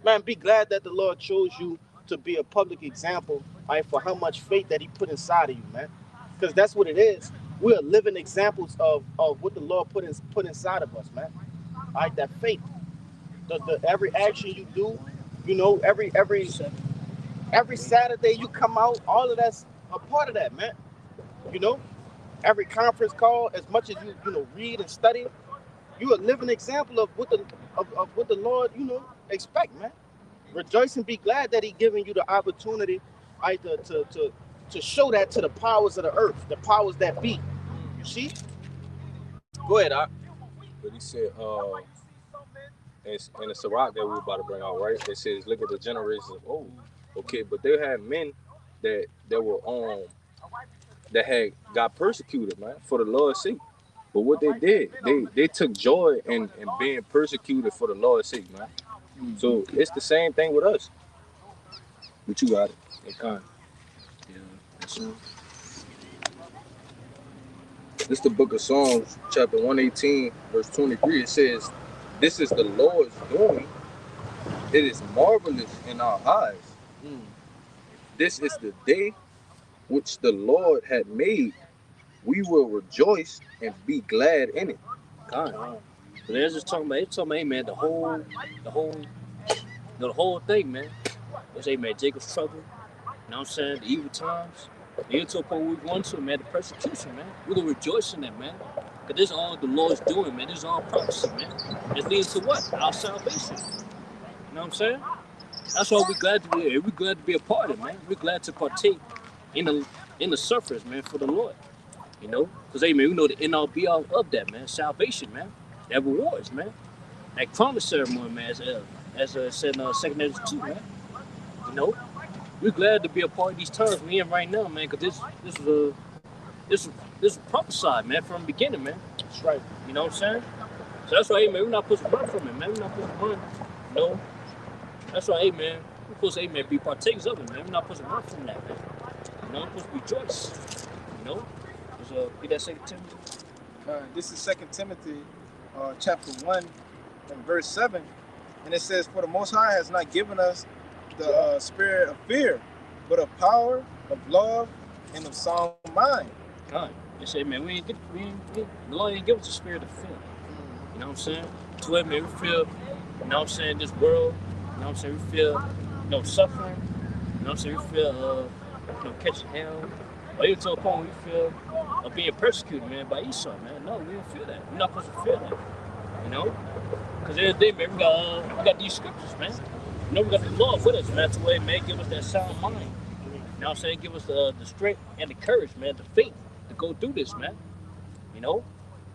Man, be glad that the Lord chose you to be a public example, right, for how much faith that He put inside of you, man. Because that's what it is. We are living examples of what the Lord put inside of us, man. All right, that faith. The every action you do, every Saturday you come out, all of that's a part of that, man. Every conference call, as much as you read and study, you a living example of what the Lord expect, man. Rejoice and be glad that He giving you the opportunity, right, to show that to the powers of the earth, the powers that be. You see? Go ahead, Doc. But he said, in the Sirach that we were about to bring out, right? It says, look at the generations of old. Okay, but they had men that were that had got persecuted, man, for the Lord's sake. But what they did, they took joy in being persecuted for the Lord's sake, man. Mm-hmm. So it's the same thing with us. But you got it. It kind. Yeah, that's right. This is the book of Psalms, chapter 118, verse 23. It says, This is the Lord's doing. It is marvelous in our eyes. Mm. This is the day which the Lord had made. We will rejoice and be glad in it. God. But they're just talking about, hey man, the whole thing, man. It's hey man, Jacob's trouble. You know what I'm saying? The evil times. Even to a point we're going to, man, the persecution, man. We're gonna rejoice in that, man. Cause this is all the Lord's doing, man. This is all prophecy, man. It's leading to what? Our salvation. You know what I'm saying? That's why we're glad to be here. We're glad to be a part of it, man. We're glad to partake in the sufferings, man, for the Lord. You know? Because, hey, man, we know the end all be all of that, man. Salvation, man. That rewards, man. That promise ceremony, man, as said in 2 Ezra 2, man. You know? We're glad to be a part of these times we in right now, man, because this is prophesied, man, from the beginning, man. That's right. You know what I'm saying? So that's why, hey, man, we're not supposed to run from it, man. We're not supposed to run. You know? That's why, hey, man, we're supposed to, hey, man, be partakers of it, man. We're not supposed to run from that, man. You know, we're supposed to rejoice. You know? Get that 2 Timothy. This is 2 Timothy chapter 1 and verse 7. And it says, for the Most High has not given us the spirit of fear, but of power, of love, and of sound mind. God, they say, man, the Lord ain't give us the spirit of fear. You know what I'm saying? To where, man, we feel, you know what I'm saying, this world, you know what I'm saying, we feel, you know, suffering, you know what I'm saying, we feel, you know, catching hell, or even to a point where we feel of being persecuted, man, by Esau, man. No, we don't feel that. We're not supposed to feel that, you know? Because every day, man, we got these scriptures, man. You know, we got the Lord with us, man, to where, man, give us that sound mind. You know what I'm saying? Give us the strength and the courage, man, the faith to go through this, man. You know?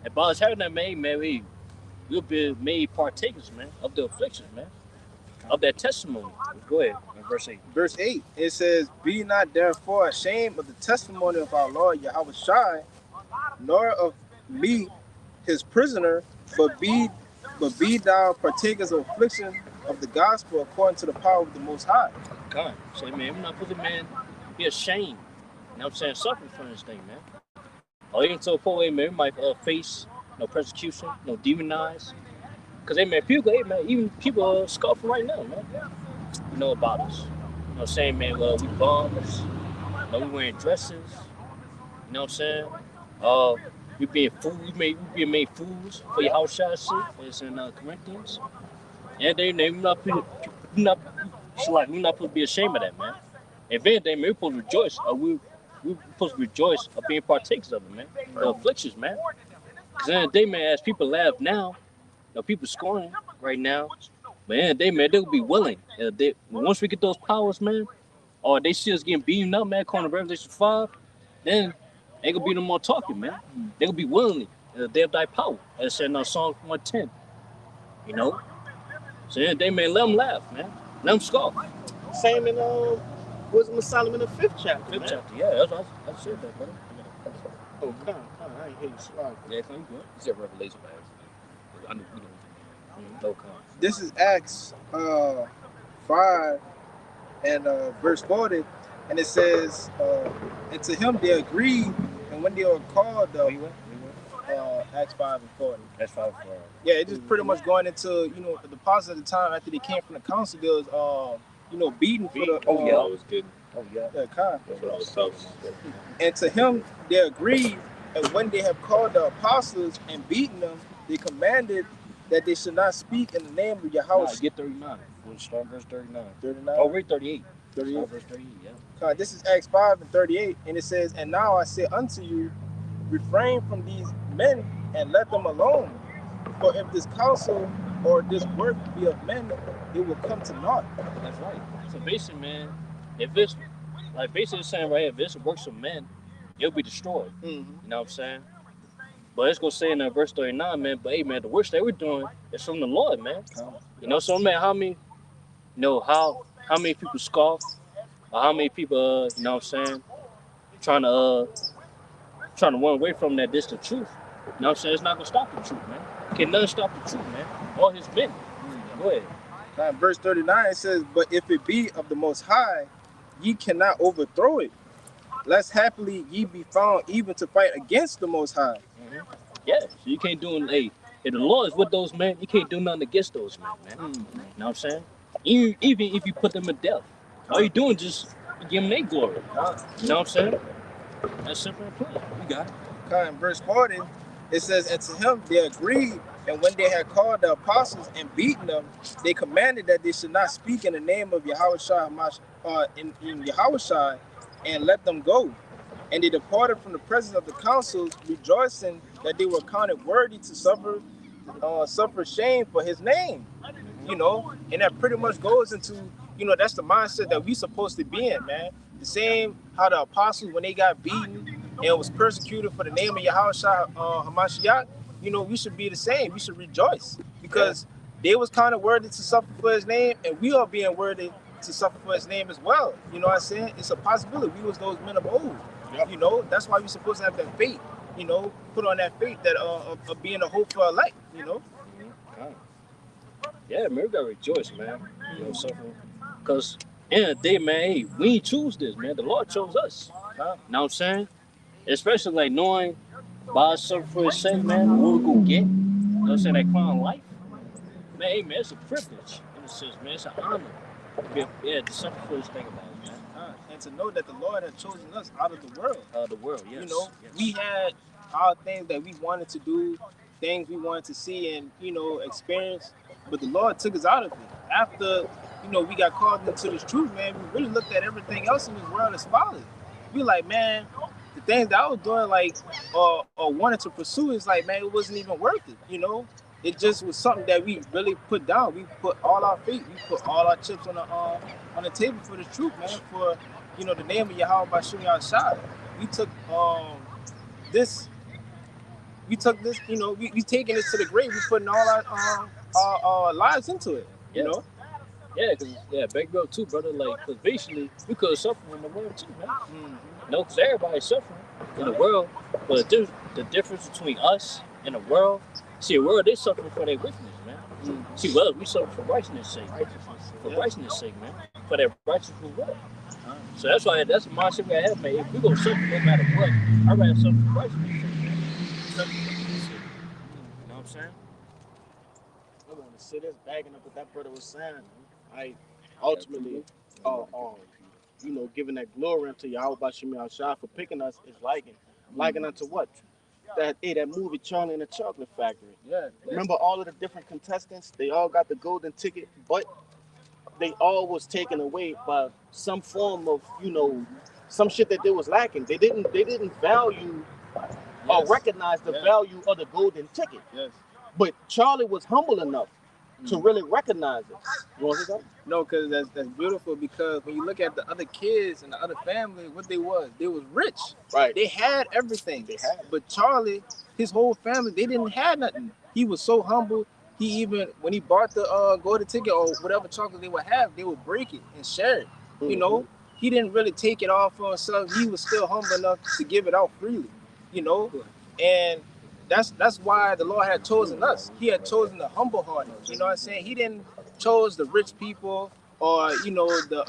And by us having that, man, we'll be made partakers, man, of the afflictions, man, of that testimony. Go ahead, verse 8. Verse 8, it says, be not therefore ashamed of the testimony of our Lord Yahweh Shai, nor of me, his prisoner, but be thou partakers of affliction of the gospel according to the power of the Most High. God, say, man, we're not supposed to, man, be ashamed. You know what I'm saying? Suffering from this thing, man. Or even to a point, man, we might face persecution, demonized. Because, hey, man, even people scoffing right now, man. You know about us. You know, saying, man, well, we bums. You know, we wearing dresses. You know what I'm saying? We being fools. We being made fools for your house shall see. It's in Corinthians. And we're not supposed to be ashamed of that, man. If anything, man, we're supposed to rejoice. We're supposed to rejoice of being partakers of it, man. The afflictions, man. Because in the day, man, as people laugh now, people scorning right now, but in the day, man, they'll be willing. Once we get those powers, man, or they see us getting beaten up, man, according to Revelation 5, then ain't gonna be no more talking, man. They gonna be willing. They have thy power, as said in Psalm 110. You know? So in the day, man, let them laugh, man. Let them scoff. Same in Wisdom of Solomon, the 5th chapter. Fifth chapter, yeah, I said that, brother. Oh, come on, I ain't hear you slide. Yeah, come on. You said Revelation, man. I know, No comment. This is Acts 5 and verse 40, and it says, and to him they agreed, and when they were called, Acts 5 and 40. That's 5. Yeah, it just pretty much going into, the positive of the time after they came from the council, there was, beating for the. Oh, yeah. That was good. Oh, yeah. Con. That's what I was talking about. And to him they agreed, and when they have called the apostles and beaten them, they commanded that they should not speak in the name of Yahweh. Nah, get 39. We'll start verse 39. 39. Oh, read 38. 38. Start verse 38, yeah. This is Acts 5 and 38, and it says, and now I say unto you, refrain from these men and let them alone. For if this counsel or this work be of men, it will come to naught. That's right. So basically, man, if it's like basically saying right here, if it's works of men, it'll be destroyed. Mm-hmm. You know what I'm saying? But it's gonna say in verse 39, man, but hey, man, the works they were doing is from the Lord, man. You know, so man, how many people scoff, or how many people, you know what I'm saying, trying to run away from that. This the truth. You know what I'm saying? It's not gonna stop the truth, man. Can nothing stop the truth, man? All his men. Go ahead. Verse 39 it says, but if it be of the Most High, ye cannot overthrow it, lest happily ye be found even to fight against the Most High. Yeah, so you can't do it. Hey, If the Lord is with those men, you can't do nothing against those men, man. You know what I'm saying? Even if you put them to death, all you doing just give them their glory. You know what I'm saying? That's simple and plain. You got it. In verse 40, it says, and to him they agreed, and when they had called the apostles and beaten them, they commanded that they should not speak in the name of Yahushua in Yahushua, and let them go. And they departed from the presence of the councils, rejoicing that they were counted worthy to suffer shame for his name. You know, and that pretty much goes into, you know, that's the mindset that we supposed to be in, man. The same how the apostles, when they got beaten and was persecuted for the name of Yahushua Hamashiach, you know, we should be the same. We should rejoice because they was kind of worthy to suffer for his name, and we are being worthy to suffer for his name as well. You know what I'm saying? It's a possibility. We was those men of old. You know, that's why we're supposed to have that faith, you know, put on that faith that of being a hope for our life, you know. Yeah, man, we gotta rejoice, man. You know, suffering. Because in the day, man, hey, we ain't choose this, man. The Lord chose us. You know what I'm saying? Especially like knowing by suffering for his sake, man, what we gonna get. You know what I'm saying? That crown of life. Man, hey, man, it's a privilege in a sense, man. It's an honor. Yeah, to suffer for his thing about it, man. And to know that the Lord had chosen us out of the world. Out of the world, yes. You know, yes. We had our things that we wanted to do, things we wanted to see and, you know, experience, but the Lord took us out of it. After, you know, we got called into this truth, man, we really looked at everything else in this world as folly. We like, man, the things that I was doing, like, or wanted to pursue, is like, man, it wasn't even worth it, you know? It just was something that we really put down. We put all our faith, we put all our chips on the table for the truth, man, for, you know, the name of Yahweh Bashim Yahshua. We took this, you know, we taking this to the grave. We putting all our lives into it, you know. Yeah, because back up too, brother. Like, because basically we could suffer in the world too, man. You know, because everybody's suffering in the world, but the difference between us and the world. See, the world, they suffering for their wickedness, man. See, well, we suffer for righteousness' sake. For righteousness' sake, man. For that righteous reward. So that's why, that's the mindset we have, man. If we gonna suffer no matter what, I'd rather suffer for righteousness' sake, man. Suffer for righteousness' sake. You know what I'm saying? I want to say this, bagging up what that brother was saying. I ultimately, you know, giving that glory unto Yahweh Bashim Yahshua for picking us is liking unto what? That movie Charlie and the Chocolate Factory. Yeah. Remember all of the different contestants? They all got the golden ticket, but they all was taken away by some form of, you know, some shit that they was lacking. They didn't value or recognize the value of the golden ticket. Yes. But Charlie was humble enough to really recognize it. You want to say something? No, because that's beautiful, because when you look at the other kids and the other family, what they was rich. Right. They had everything. But Charlie, his whole family, they didn't have nothing. He was so humble. He even, when he bought the golden ticket or whatever chocolate they would have, they would break it and share it. You know, he didn't really take it all for himself. He was still humble enough to give it out freely. You know, and that's why the Lord had chosen us. He had chosen the humble hearted. You know what I'm saying? He didn't chose the rich people or, you know, the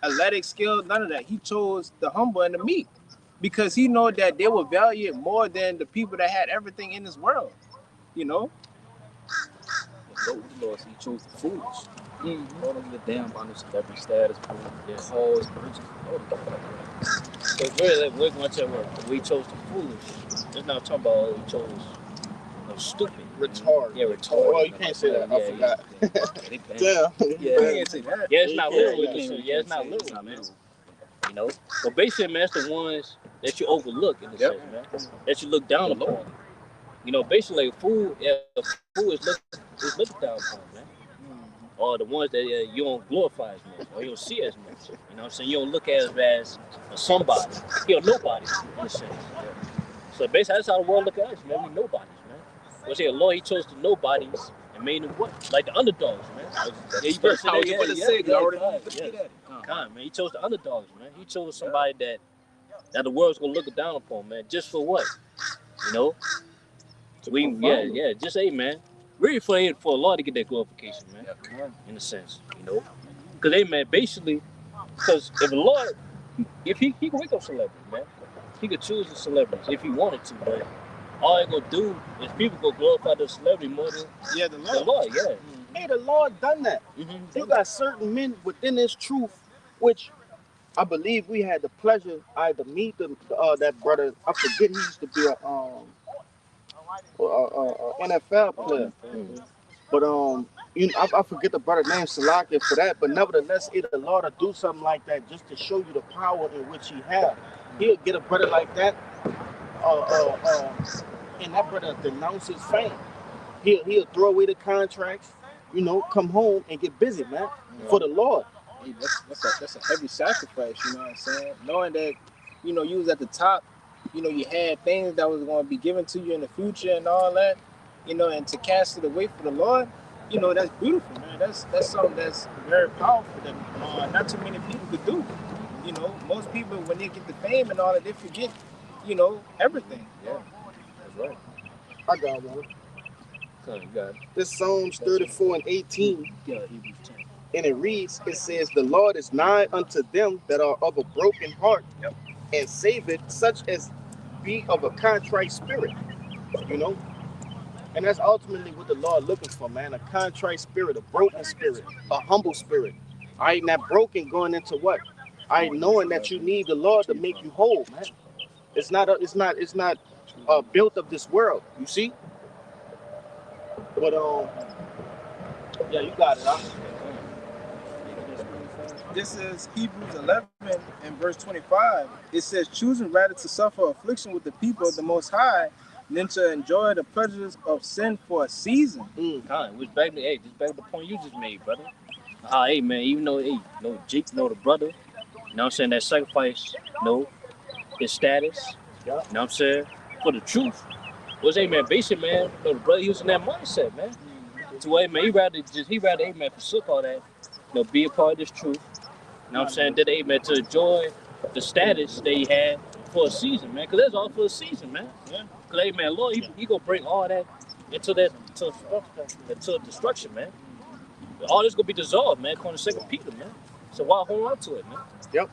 athletic skill, none of that. He chose the humble and the meek, because he know that they will value it more than the people that had everything in this world. You know? The Lord, he chose the foolish. Don't give a damn about no celebrity status, cause, riches. So really, we're going to work. We chose the foolish. It's not talking about we chose stupid. Retard. Yeah, retard. Well, you can't say that. I forgot. You can't say that. Yeah, it's not literal. Yeah, It's not literal, man. You know? But basically, man, it's the ones that you overlook in the sense, man. That you look down upon. You know, basically, a fool is looked down upon, man. Or the ones that you don't glorify as much, or you don't see as much. You know what I'm saying? You don't look at it as somebody. You're nobody, in a sense. So basically, that's how the world look at us, man. We nobodies, man. Well, see, the Lord, he chose the nobodies and made them what? Like the underdogs, man. Yeah, you better say that. Man. He chose the underdogs, man. He chose somebody that the world's gonna look down upon, man. Just for what? You know? Just say, man. Really for the Lord to get that glorification, man. In a sense, you know? Because they, man, basically, because if the Lord, if he can wake up celebrities, man. He could choose the celebrities if he wanted to, but all they gonna do is people gonna glorify the celebrity more than Yeah, the the Lord. Lord. Yeah. Hey, the Lord done that. You got certain men within this truth, which I believe we had the pleasure to meet that brother. I forget he used to be a NFL player, but I forget the brother name Salakia for that. But nevertheless, the Lord will do something like that just to show you the power in which He has. He'll get a brother like that, and that brother denounce his fame. He'll throw away the contracts, come home and get busy, man, for the Lord. Hey, that's a heavy sacrifice, you know what I'm saying? Knowing that, you was at the top, you had things that was going to be given to you in the future and all that, and to cast it away for the Lord, that's beautiful, man. That's something that's very powerful that not too many people could do. Most people, when they get the fame and all that, they forget, everything. Yeah. That's right. I got one. Son, you got it. This Psalms 34 and 18, Yeah, Hebrews 10. and it says, "The Lord is nigh unto them that are of a broken heart, Yep. and saveth such as be of a contrite spirit." You know, and that's ultimately what the Lord looking for, man. A contrite spirit, a broken spirit, a humble spirit. All right, and that broken going into what? I knowing that you need the Lord to make you whole, man. It's not built of this world. You see, but yeah, you got it. Huh? This is Hebrews 11 and verse 25. It says, choosing rather to suffer affliction with the people of the Most High than to enjoy the pleasures of sin for a season. Which back to just back to the point you just made, brother. Hey man, even though Jake know the brother, you know what I'm saying, that sacrifice, his status, Yeah. you know what I'm saying, for the truth. Was man, basic man, the brother he was in that mindset, man. To man, he rather man forsook all that, be a part of this truth. You know what I'm saying? Did man to enjoy the status they had for a season, man. Cause that's all for a season, man. Yeah. Cause man, Lord, he gonna bring all that into destruction, man. All this gonna be dissolved, man, according to 2 Peter, man. So why hold on to it, man? Yep.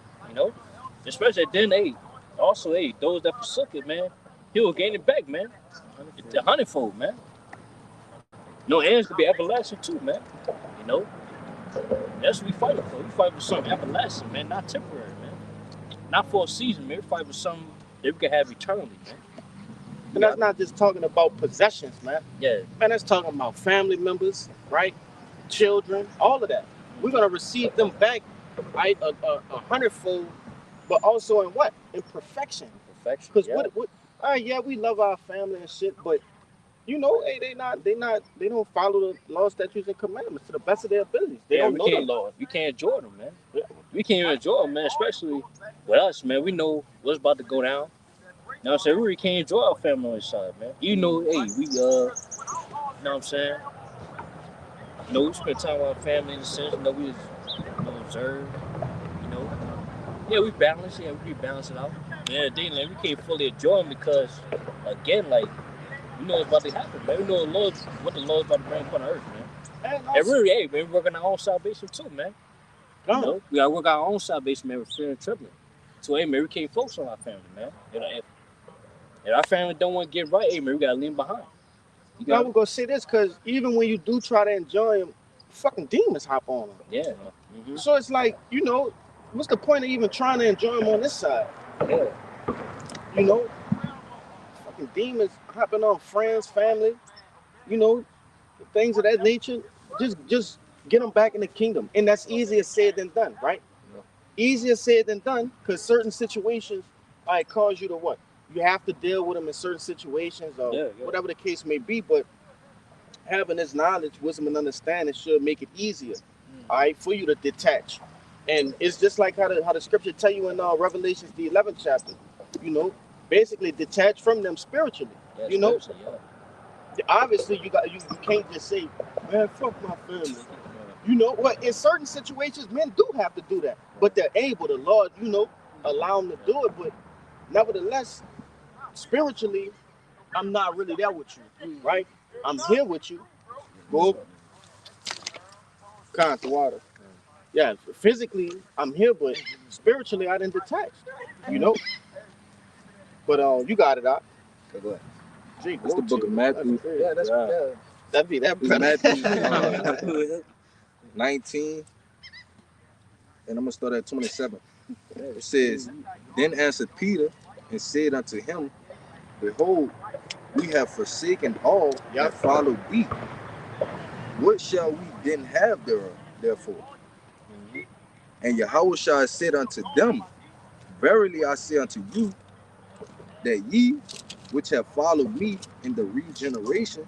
Especially then, also, those that forsook it, man, he will gain it back, man. The hundredfold, man. Ends could be everlasting too, man. You know, that's what we fighting for. We fight for something everlasting, man, not temporary, man. Not for a season, man. We fight for something that we can have eternally, man. And that's not just talking about possessions, man. Yeah. Man, that's talking about family members, right? Children, all of that. We're gonna receive them back, right? A hundredfold, but also in what? In perfection. Perfection. Because what? All right, yeah, we love our family and shit, but they don't follow the laws, statutes, and commandments to the best of their abilities. They don't know the law. We can't enjoy them, man. We can't even enjoy them, man. Especially with us, man. We know what's about to go down. You know what I'm saying? We really can't enjoy our family on this side, man. We you know what I'm saying? We spend time with our family in the sense, we observe, Yeah, we balance, we balance it out. Yeah, we can't fully enjoy them because, again, we know what's about to happen, man. We know what the Lord's about to bring upon the earth, man. And really, man, we're working our own salvation too, man. We gotta work our own salvation, man, with fear and trembling. So, man, we can't focus on our family, man. If our family don't want to get right, man, we gotta leave them behind. I was gonna say this because even when you do try to enjoy them, fucking demons hop on them. Yeah. Mm-hmm. So it's like, what's the point of even trying to enjoy them on this side? Yeah. Fucking demons hopping on friends, family, things of that nature. Just get them back in the kingdom, and that's easier said than done, right? Yeah. Easier said than done because certain situations cause you to what? You have to deal with them in certain situations or whatever the case may be, but having this knowledge, wisdom, and understanding should make it easier, all right, for you to detach. And it's just like how the scripture tell you in Revelations, the 11th chapter, basically detach from them spiritually. Obviously you can't just say, man, fuck my family. What? In certain situations, men do have to do that, but they're able. The Lord, allow them to do it. But nevertheless, spiritually, I'm not really there with you, right? I'm here with you. Go count the water. Yeah, physically I'm here, but spiritually I didn't detach. But you got it out. Okay, go ahead. Drink It's the book of Matthew. Yeah, that's yeah. That'd be that It's brother. Matthew 19, and I'm gonna start at 27. It says, Then answered Peter and said unto him, Behold, we have forsaken all that followed thee. What shall we then have therefore? And Yahushua said unto them, Verily I say unto you, that ye which have followed me in the regeneration,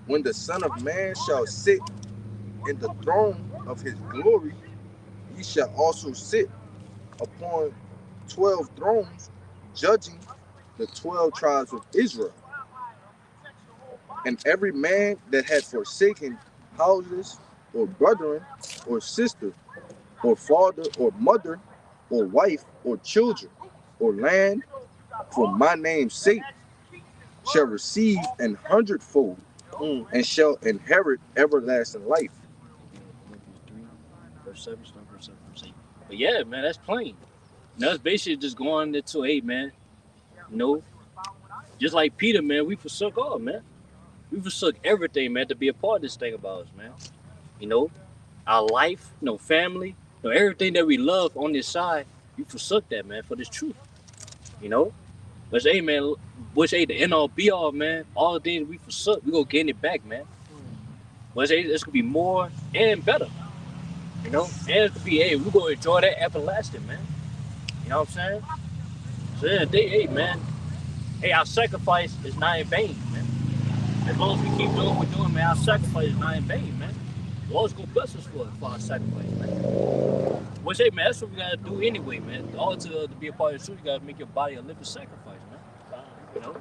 when the Son of Man shall sit in the throne of his glory, ye shall also sit upon 12 thrones, judging the 12 tribes of Israel. And every man that had forsaken houses, or brethren, or sister, or father, or mother, or wife, or children, or land, for my name's sake, shall receive 100-fold, and shall inherit everlasting life. Verse 7, start verse 7, verse 8. But yeah, man, that's plain. Now that's basically just going into 8, man. You know, just like Peter, man, we forsook all, man. We forsook everything, man, to be a part of this thing about us, man. You know, our life, you know, family, you know, everything that we love on this side, we forsook that, man, for this truth. You know, but hey, man, which ain't the end all be all, man. All the things we forsook, we gonna gain it back, man. But it's gonna be more and better. You know, and it's gonna be, hey, we gonna enjoy that everlasting, man. You know what I'm saying? So yeah, hey, man, hey, our sacrifice is not in vain, man. As long as we keep doing what we're doing, man, our sacrifice is not in vain, man. The Lord's gonna bless us for our sacrifice, man. Which, hey, man, that's what we gotta do anyway, man. All to be a part of the truth, you gotta make your body a living sacrifice, man. You know?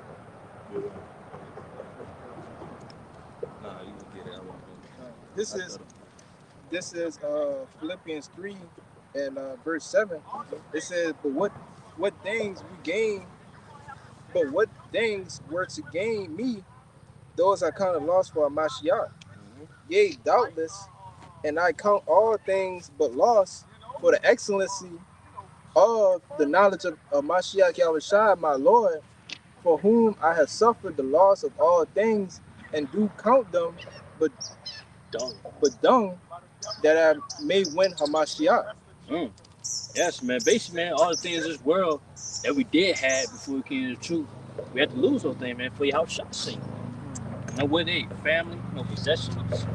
Nah, you can get it. I won't do it. This is Philippians 3 and verse 7. It says, but what things were to gain me, those I kind of lost for Mashiach. Yea, doubtless, and I count all things but loss for the excellency of the knowledge of Mashiach Yahushua, my Lord, for whom I have suffered the loss of all things, and do count them but dung, that I may win Hamashiach. Yes, man. Basically, man, all the things in this world that we did have before we came to the truth, we had to lose those things, man, for your house shot sake. You know what they? Family, you know, possessions,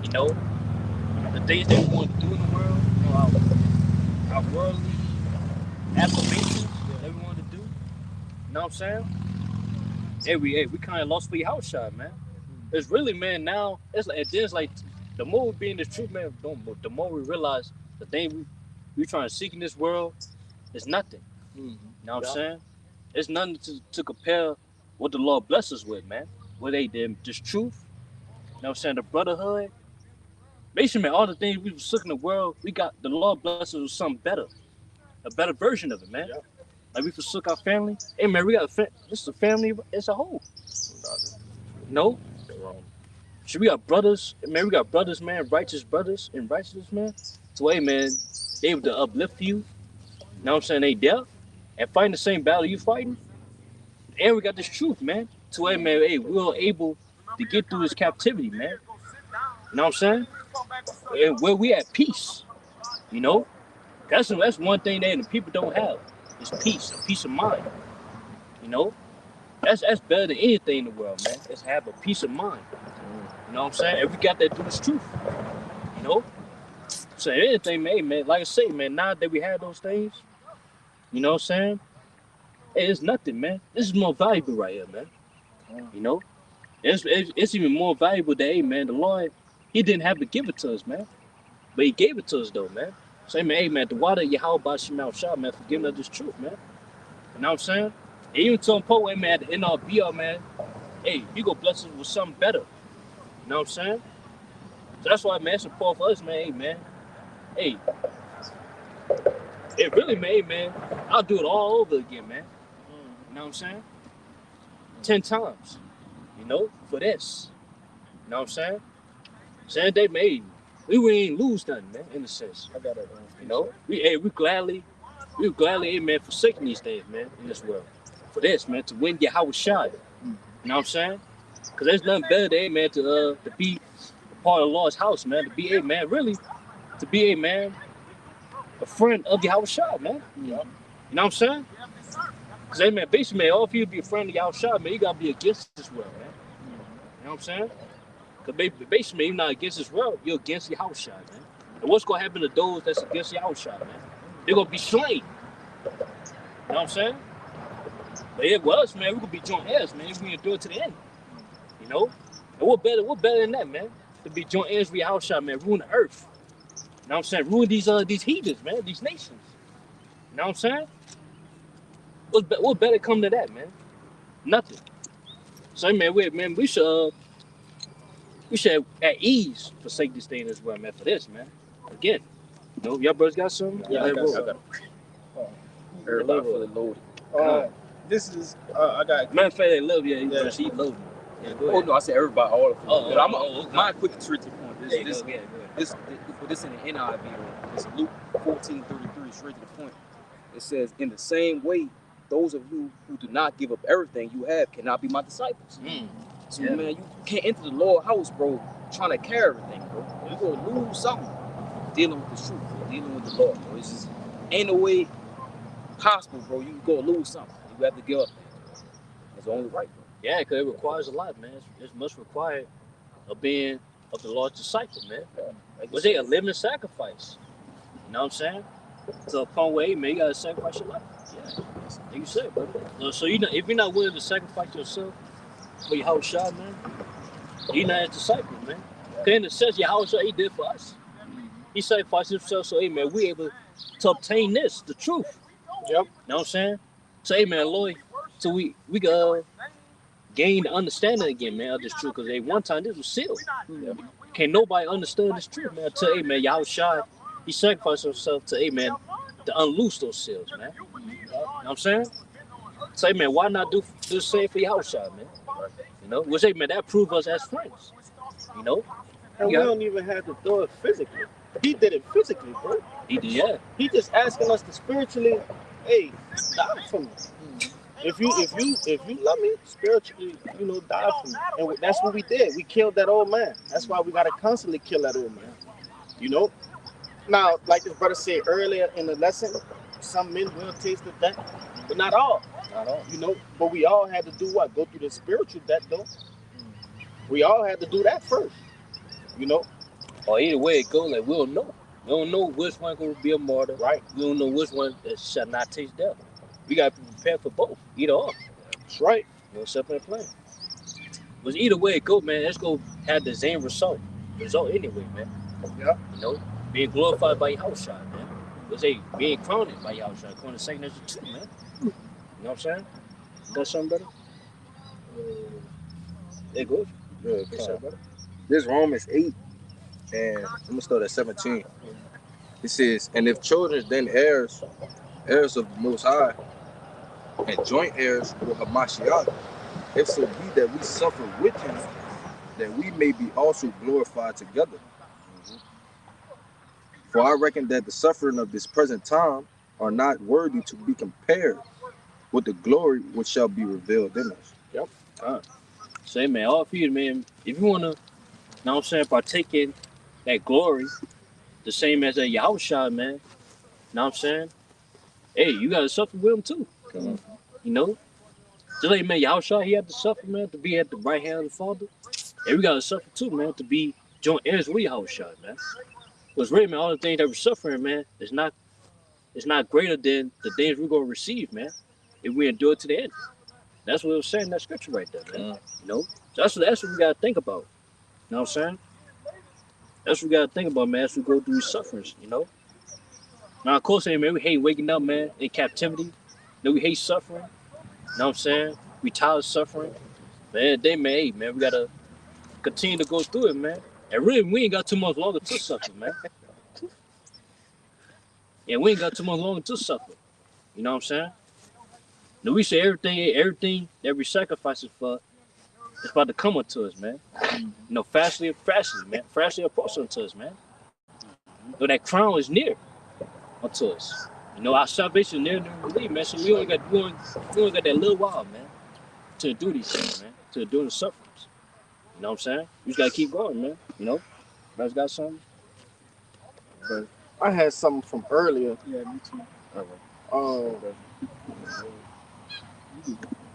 you know, the things that we want to do in the world, you know, our worldly affirmations that we want to do. You know what I'm saying? Hey, we kind of lost for your house shot, man. It's really, man, now, it's like the more we be in the truth, man, the more we realize the thing we trying to seek in this world is nothing. You know what I'm saying? It's nothing to compare what the Lord bless us with, man. What they did, just truth. You know what I'm saying? The brotherhood. Basically, man, all the things we was looking in the world, we got the Lord bless us with something better. A better version of it, man. Yeah. Like we forsook our family. Hey, man, we got this is a family as a whole. No? So we got brothers, man, righteous brothers and righteousness, man. So, hey, man, they able to uplift you. You know what I'm saying? They deaf and fighting the same battle you fighting. And we got this truth, man. So, hey, man, hey, we're able to get through this captivity, man. You know what I'm saying? And where we at peace, you know? That's one thing that the people don't have. Is peace, a peace of mind. You know? That's better than anything in the world, man. Let's have a peace of mind. You know what I'm saying? And we got that through this truth. You know? So anything, man, like I say, man, now that we have those things, you know what I'm saying? Hey, it's nothing, man. This is more valuable right here, man. You know? It's even more valuable that, hey, man, the Lord, he didn't have to give it to us, man. But he gave it to us, though, man. So, hey, man, the water Yahweh Shema Shah, man, for giving us this truth, man. You know what I'm saying? And even to Poe, hey, man, at the end all be all, man, hey, he gonna bless us with something better. You know what I'm saying? So that's why, man, it's important for us, man, hey, man. Hey, it really, man, hey, man, I'll do it all over again, man. You know what I'm saying? 10 times, you know, for this. You know what I'm saying? Same day, man, we ain't lose nothing, man, in a sense. I got it. You know, we gladly, hey, man, forsaking these things, man, in this world. For this, man, to win Yahweh Shai. You know what I'm saying? Because there's nothing better than, man, to be a part of the Lord's house, man. To be a man, really, to be a man, a friend of Yahweh Shai, man. You know what I'm saying? Because, hey, man, basically, man, all of you to be a friend of Yahweh Shai, man, you got to be against this world, man. You know what I'm saying? Because basically, you're not against this world, you're against Yahweh Shai, man. And what's going to happen to those that's against Yahweh Shai, man? They're going to be slain. You know what I'm saying? But it was, man, we could be joint heirs, man, if we endure to the end. You know? And what better than that, man? To be joint heirs with Yahweh Shai, man, ruin the earth. You know what I'm saying? Ruin these heathens, man, these nations. You know what I'm saying? What better come to that, man? Nothing. So, man, we should at ease forsake this thing as well, man, for this, man. Again, you know, y'all brothers got something? Yeah, I got it. Everybody fully loaded. This is I got. Matter of fact, they love you. Yeah. He loaded. Yeah, go Oh ahead. no, I said everybody, all of them. Okay. My quick straight to the point. There you go. Yeah, go ahead. This in the NIV. It's Luke 14:33, straight to the point. It says, "In the same way, those of you who do not give up everything you have cannot be my disciples." So man, you can't enter the Lord's house, bro, trying to carry everything, bro. You're gonna lose something dealing with the truth, bro, dealing with the Lord, bro. It's just ain't no way possible, bro. You gonna lose something. You have to give up. It's only right, bro. Yeah, because it requires a lot, man. It's much required of being of the Lord's disciple, man. Was it a living sacrifice? You know what I'm saying? To a point where, hey, man, you gotta sacrifice your life. Yeah, like you said, brother. So if you're not willing to sacrifice yourself for Yahweh Shai, man, you're not a disciple, man. Because in the sense, Yahweh Shai, he did for us. He sacrificed himself, so hey, man, we able to obtain this, the truth. Yep. You know what I'm saying? So hey, man, Lord, so we can gain the understanding again, man, of this truth. Because one time this was sealed. Can't nobody understand this truth, man. Until, hey, man, Yahweh Shai, he sacrificed himself to, hey, man, to unloose those seals, man. You know what I'm saying? So, hey, man, why not do the same for Yahweh Shai, man? You know? Which, hey, man, that proves us as friends. You know? And we don't even have to do it physically. He did it physically, bro. He did, yeah. He just asking us to spiritually, hey, die for me. If you love me, spiritually, you know, die for me. And that's what we did. We killed that old man. That's why we gotta constantly kill that old man. You know? Now, like this brother said earlier in the lesson, some men will taste of death, but not all. Not all. You know, but we all had to do what? Go through the spiritual death though. We all had to do that first. You know? Or either way it goes, like, we don't know. We don't know which one going to be a martyr. Right. We don't know which one that shall not taste death. We got to be prepared for both. Either or. That's right. No separate plan. But either way it go, man, let's go have the same result anyway, man. Yeah. You know, being glorified by Yahweh Shai, man. Let's say being crowned by Yahweh Shai, according to 2 Ezra 2, man. You know what I'm saying? That's something better? There it goes. Good, Yes, sir, brother. This Romans 8, and I'm gonna start at 17. It says, "And if children, then heirs of the Most High, and joint heirs with Hamashiach, if so be that we suffer with him, that we may be also glorified together. For I reckon that the suffering of this present time are not worthy to be compared with the glory which shall be revealed in us." Say, man, all for you, man. If you want to, know what I'm saying, partake in that glory, the same as a Yahweh Shai, man. Know what I'm saying? Hey, you got to suffer with him too. You know? Just like, man, Yahweh Shai, he had to suffer, man, to be at the right hand of the Father. And we got to suffer too, man, to be joint heirs with Yahweh Shai, man. Because really, man, all the things that we're suffering, man, it's not greater than the things we're going to receive, man, if we endure to the end. That's what it was saying in that scripture right there, man. You know? So that's what we got to think about. You know what I'm saying? That's what we got to think about, man, as we go through these sufferings, you know? Now, of course, man, we hate waking up, man, in captivity. Then we hate suffering. You know what I'm saying? We tired of suffering. Man, we got to continue to go through it, man. And really, we ain't got too much longer to suffer, man. Yeah, we ain't got too much longer to suffer. You know what I'm saying? Now, we say everything that we sacrifices for is about to come unto us, man. You know, fastly, man. Fastly approaching unto us, man. So that crown is near unto us. You know, our salvation is near to believe, man. So we only got that little while, man. to do these things, man. To do the sufferings. You know what I'm saying? You just gotta keep going, man. You know? Brothers got something? But I had something from earlier. Yeah, me too. Um,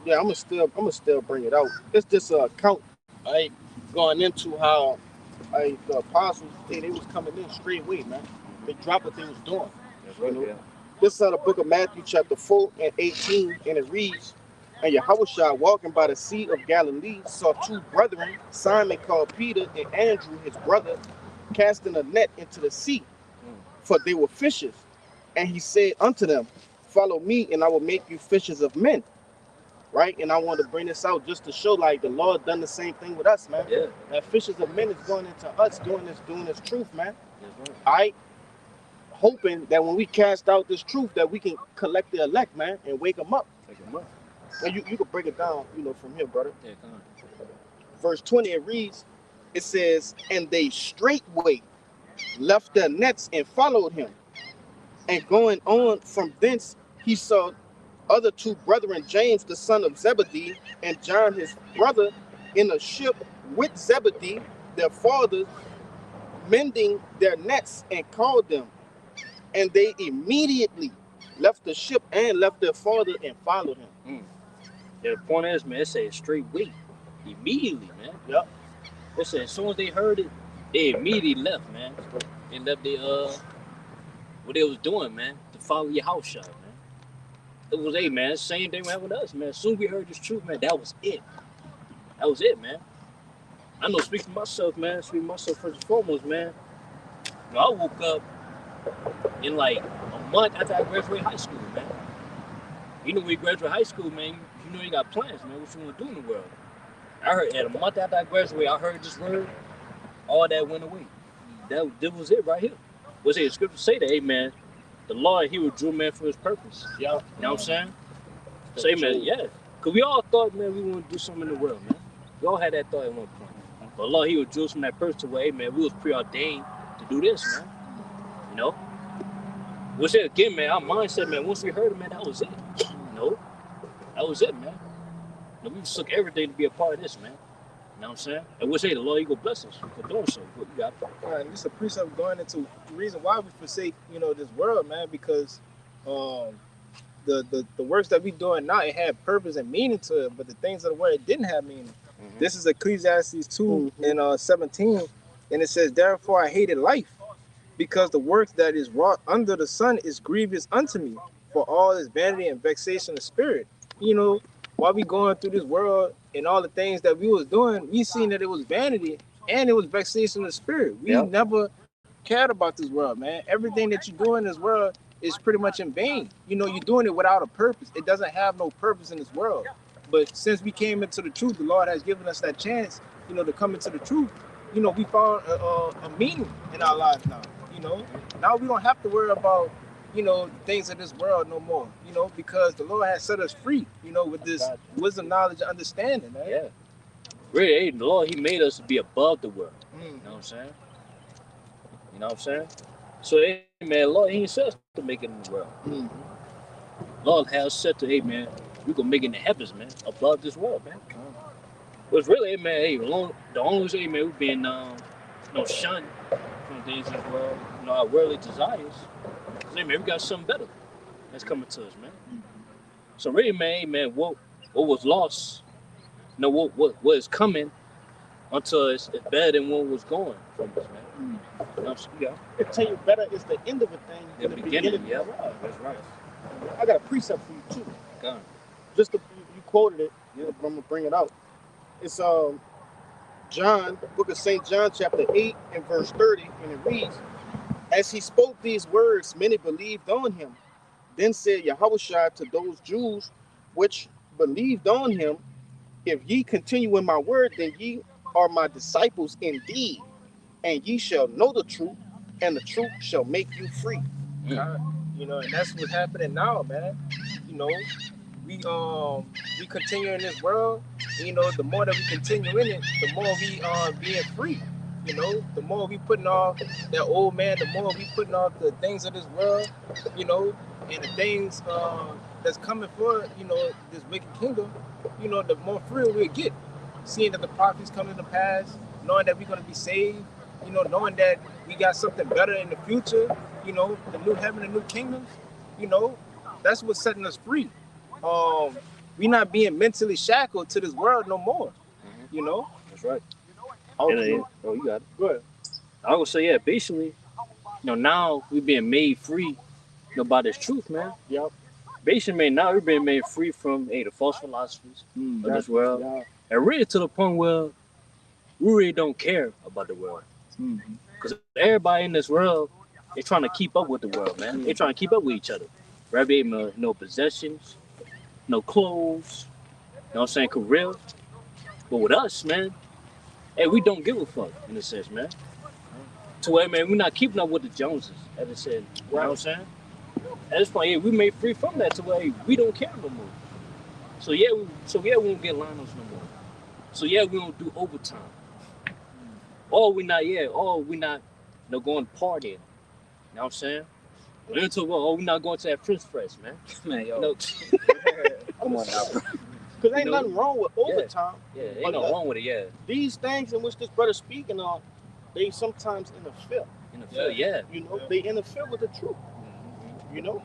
yeah, I'm gonna still bring it out. It's this account, right, going into how the apostles they was coming in straight away, man. They dropped what they was doing. That's right, You know? yeah. This is the book of Matthew, chapter 4 and 18, and it reads, "And Yahushua walking by the sea of Galilee saw two brethren, Simon called Peter and Andrew his brother, casting a net into the sea, for they were fishers. And he said unto them, Follow me, and I will make you fishers of men." Right? And I want to bring this out just to show like the Lord done the same thing with us, man. Yeah. That fishers of men is going into us doing this truth, man. That's right. All right? Hoping that when we cast out this truth that we can collect the elect, man, and wake them up. Take them up. And you can break it down, from here, brother. Yeah, come on. Verse 20, it reads, it says, "And they straightway left their nets and followed him. And going on from thence, he saw other two brethren, James the son of Zebedee, and John his brother, in a ship with Zebedee, their father, mending their nets, and called them. And they immediately left the ship and left their father and followed him." Yeah, the point is, man, it said straight wait. Immediately, man. Yep. It said as soon as they heard it, they immediately left, man. They left their what they was doing, man, to follow your house shot, man. It was man, same thing happened with us, man. As soon as we heard this truth, man, that was it. That was it, man. I know, speak for myself, man. Speak for myself first and foremost, man. You know, I woke up in like a month after I graduated high school, man. You know, when you graduate high school, man, you know you got plans, man, what you want to do in the world. I heard at a month after I graduated, I heard this word, all that went away. That was it right here. What's it? The scripture say that, hey, man, the Lord, he withdrew man for his purpose. Yeah. You know what I'm saying? Say, man, yeah. Because we all thought, man, we want to do something in the world, man. We all had that thought at one point. But Lord, he withdrew us from that purpose to where, hey, man, we was preordained to do this, man. You know? What's it again, man? Our mindset, man, once we heard it, man, that was it. You know? That was it, man. You know, we took everything to be a part of this, man. You know what I'm saying? And we'll say the Lord, he gonna bless us for doing so. What you got? All right, this is a precept going into the reason why we forsake, this world, man, because the works that we doing now, it had purpose and meaning to it, but the things of the world, it didn't have meaning. This is Ecclesiastes 2 and 17, and it says, "Therefore I hated life, because the work that is wrought under the sun is grievous unto me, for all is vanity and vexation of spirit." While we going through this world and all the things that we was doing, we seen that it was vanity and it was vexation of spirit. We never cared about this world, man. Everything that you do in this world is pretty much in vain. You're doing it without a purpose. It doesn't have no purpose in this world. But since we came into the truth, the Lord has given us that chance, to come into the truth. We found a meaning in our lives now. Now we don't have to worry about things of this world no more, because the Lord has set us free, with this wisdom, knowledge, and understanding, man. Yeah. Really, hey, the Lord, he made us to be above the world. You know what I'm saying? You know what I'm saying? So, hey, man, Lord, he ain't set us to make it in the world. Lord has set to, hey, man, we gonna make it in the heavens, man, above this world, man. But it's really, hey, man, hey, the only way, hey, man, we've been, shunned from things in the world, our worldly desires. Hey, man, we got something better that's coming to us, man. So really, man, hey, man, what was lost, what is coming unto us is better than what was going from us, man. I tell you, better is the end of a thing The beginning, yeah, that's right. I got a precept for you too. Go on. Just you quoted it, but I'm gonna bring it out. It's John, book of St. John, chapter 8 and verse 30, and it reads, "As he spoke these words, many believed on him. Then said Yahushua to those Jews which believed on him, If ye continue in my word, then ye are my disciples indeed, and ye shall know the truth, and the truth shall make you free." And that's what's happening now, man. We continue in this world. The more that we continue in it, the more we being free. The more we putting off that old man, the more we putting off the things of this world. And the things that's coming for, you know, this wicked kingdom, you know, the more free we'll get. Seeing that the prophets coming to pass, knowing that we're going to be saved, you know, knowing that we got something better in the future, you know, the new heaven and new kingdoms, you know, that's what's setting us free. We're not being mentally shackled to this world no more, you know? That's right. Oh, And, oh, you got it. go ahead. I would say, yeah, basically, you know, now we're being made free, you know, by this truth, man. Yep. Basically, man, now we're being made free from the false philosophies of this world. Yeah. And really to the point where we really don't care about the world. Because everybody in this world is trying to keep up with the world, man. They're trying to keep up with each other. Rather than no possessions, no clothes, you know what I'm saying, career. But with us, man, hey, we don't give a fuck, in a sense, man. To where, man, we're not keeping up with the Joneses, as I said. You know what I'm saying? At this point, yeah, we made free from that to where we don't care no more. So yeah, we won't get lineups no more. So yeah, we don't do overtime. We not, you know, going partying. You know what I'm saying? We're not going to that French Press, man. Man, yo. You know, Come on now, bro. Because ain't nothing wrong with overtime. yeah, ain't no wrong with it, yeah. These things in which this brother's speaking on, they sometimes interfere. In the field, yeah. You know, they interfere with the truth. You know?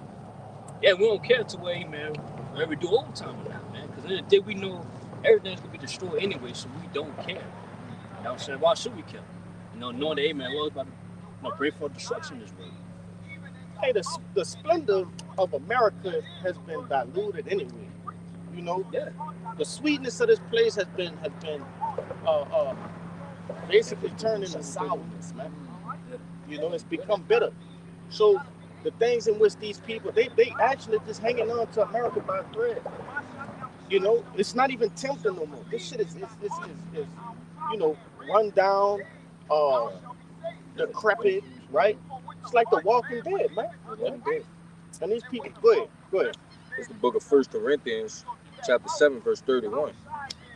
Yeah, we don't care to where, man, whether we do overtime or not, man. Because at the end of the day, we know everything's going to be destroyed anyway, so we don't care. You know what I'm saying? Why should we care? You know, knowing that, hey, man, Lord's about to bring forth destruction in this world. Hey, the splendor of America has been diluted anyway. You know? Yeah. The sweetness of this place has been basically turned into sourness, man. You know, it's become bitter. So the things in which these people, they actually just hanging on to America by a thread. You know, it's not even tempting no more. This shit is you know, run down, decrepit, right? It's like the Walking Dead, man. And these people, go ahead. It's the book of 1 Corinthians, chapter 7, verse 31. It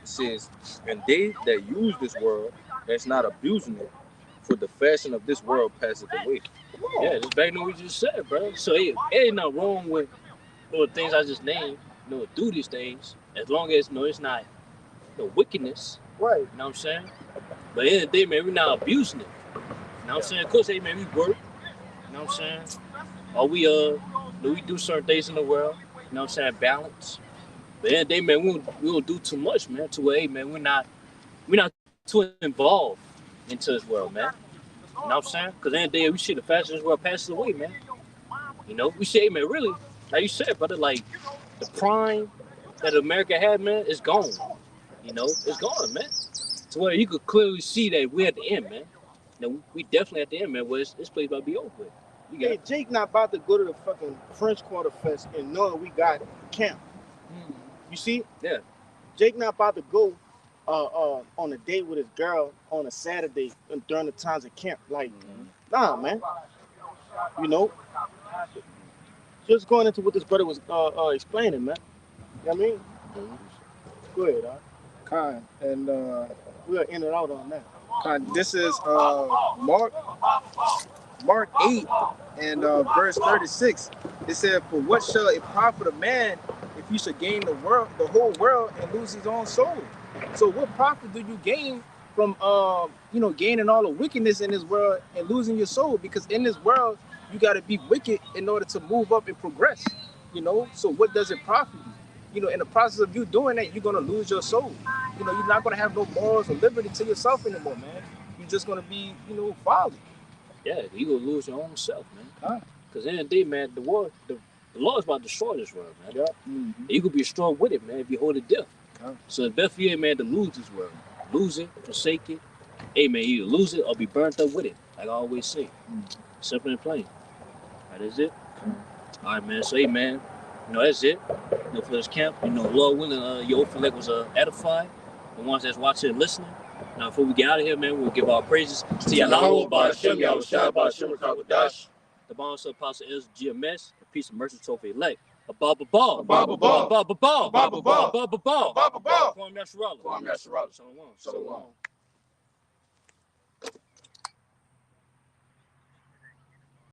says, and they that use this world, that's not abusing it, for the fashion of this world passeth away. Yeah, just back to what we just said, bro. So it ain't nothing wrong with the things I just named, you know, do these things, as long as, you know, it's not no wickedness. Right. You know what I'm saying? But at the end of the day, man, we're not abusing it. You know what I'm saying? Of course, hey, man, we work. You know what I'm saying? Or we do certain things in the world. You know what I'm saying? Balance. But at the end of the day, man, we don't do too much, man. To where, hey, man, we're not too involved into this world, man. You know what I'm saying? Because at the end of the day, we see the fashion of this world passes away, man. You know, we say, hey, man, really, like you said, brother, like the prime that America had, man, is gone. You know, it's gone, man. To where you could clearly see that we're at the end, man. You know, we definitely at the end, man. Where this place about to be over with. Hey, Jake not about to go to the fucking French Quarter Fest and knowing we got camp. You see? Yeah. Jake not about to go on a date with his girl on a Saturday during the times of camp. Like, nah, man. You know? Just going into what this brother was explaining, man. You know what I mean? Go ahead, Khan, and we'll end it out on that. Khan, this is Mark 8 and verse 36. It said, "For what shall it profit a man if he should gain the whole world, and lose his own soul?" So, what profit do you gain from gaining all the wickedness in this world and losing your soul? Because in this world, you got to be wicked in order to move up and progress. You know, so what does it profit you? You know, in the process of you doing that, you're gonna lose your soul. You know, you're not gonna have no morals or liberty to yourself anymore, man. You're just gonna be, folly. Yeah, you gonna lose your own self, man. Because in the end of the day, man, the Lord is about to destroy this world, man. Yeah. And you could be strong with it, man, if you hold it deaf. So it's best for you, man, to lose this world. Lose it, forsake it. Hey, man, either lose it or be burnt up with it, like I always say. Simple and plain. That is it. All right, man. So, hey, man, that's it. For this camp, Lord willing, your intellect was edified. The ones that's watching and listening. Now, before we get out of here, man, we'll give our praises to Yahweh, Ba'Shem, Yahushua, Ba'Shem, Rakawadash. The bomb of Apostle is GMS, the peace of mercy trophy elect. A ball. Kwame Yasharala. Shalom.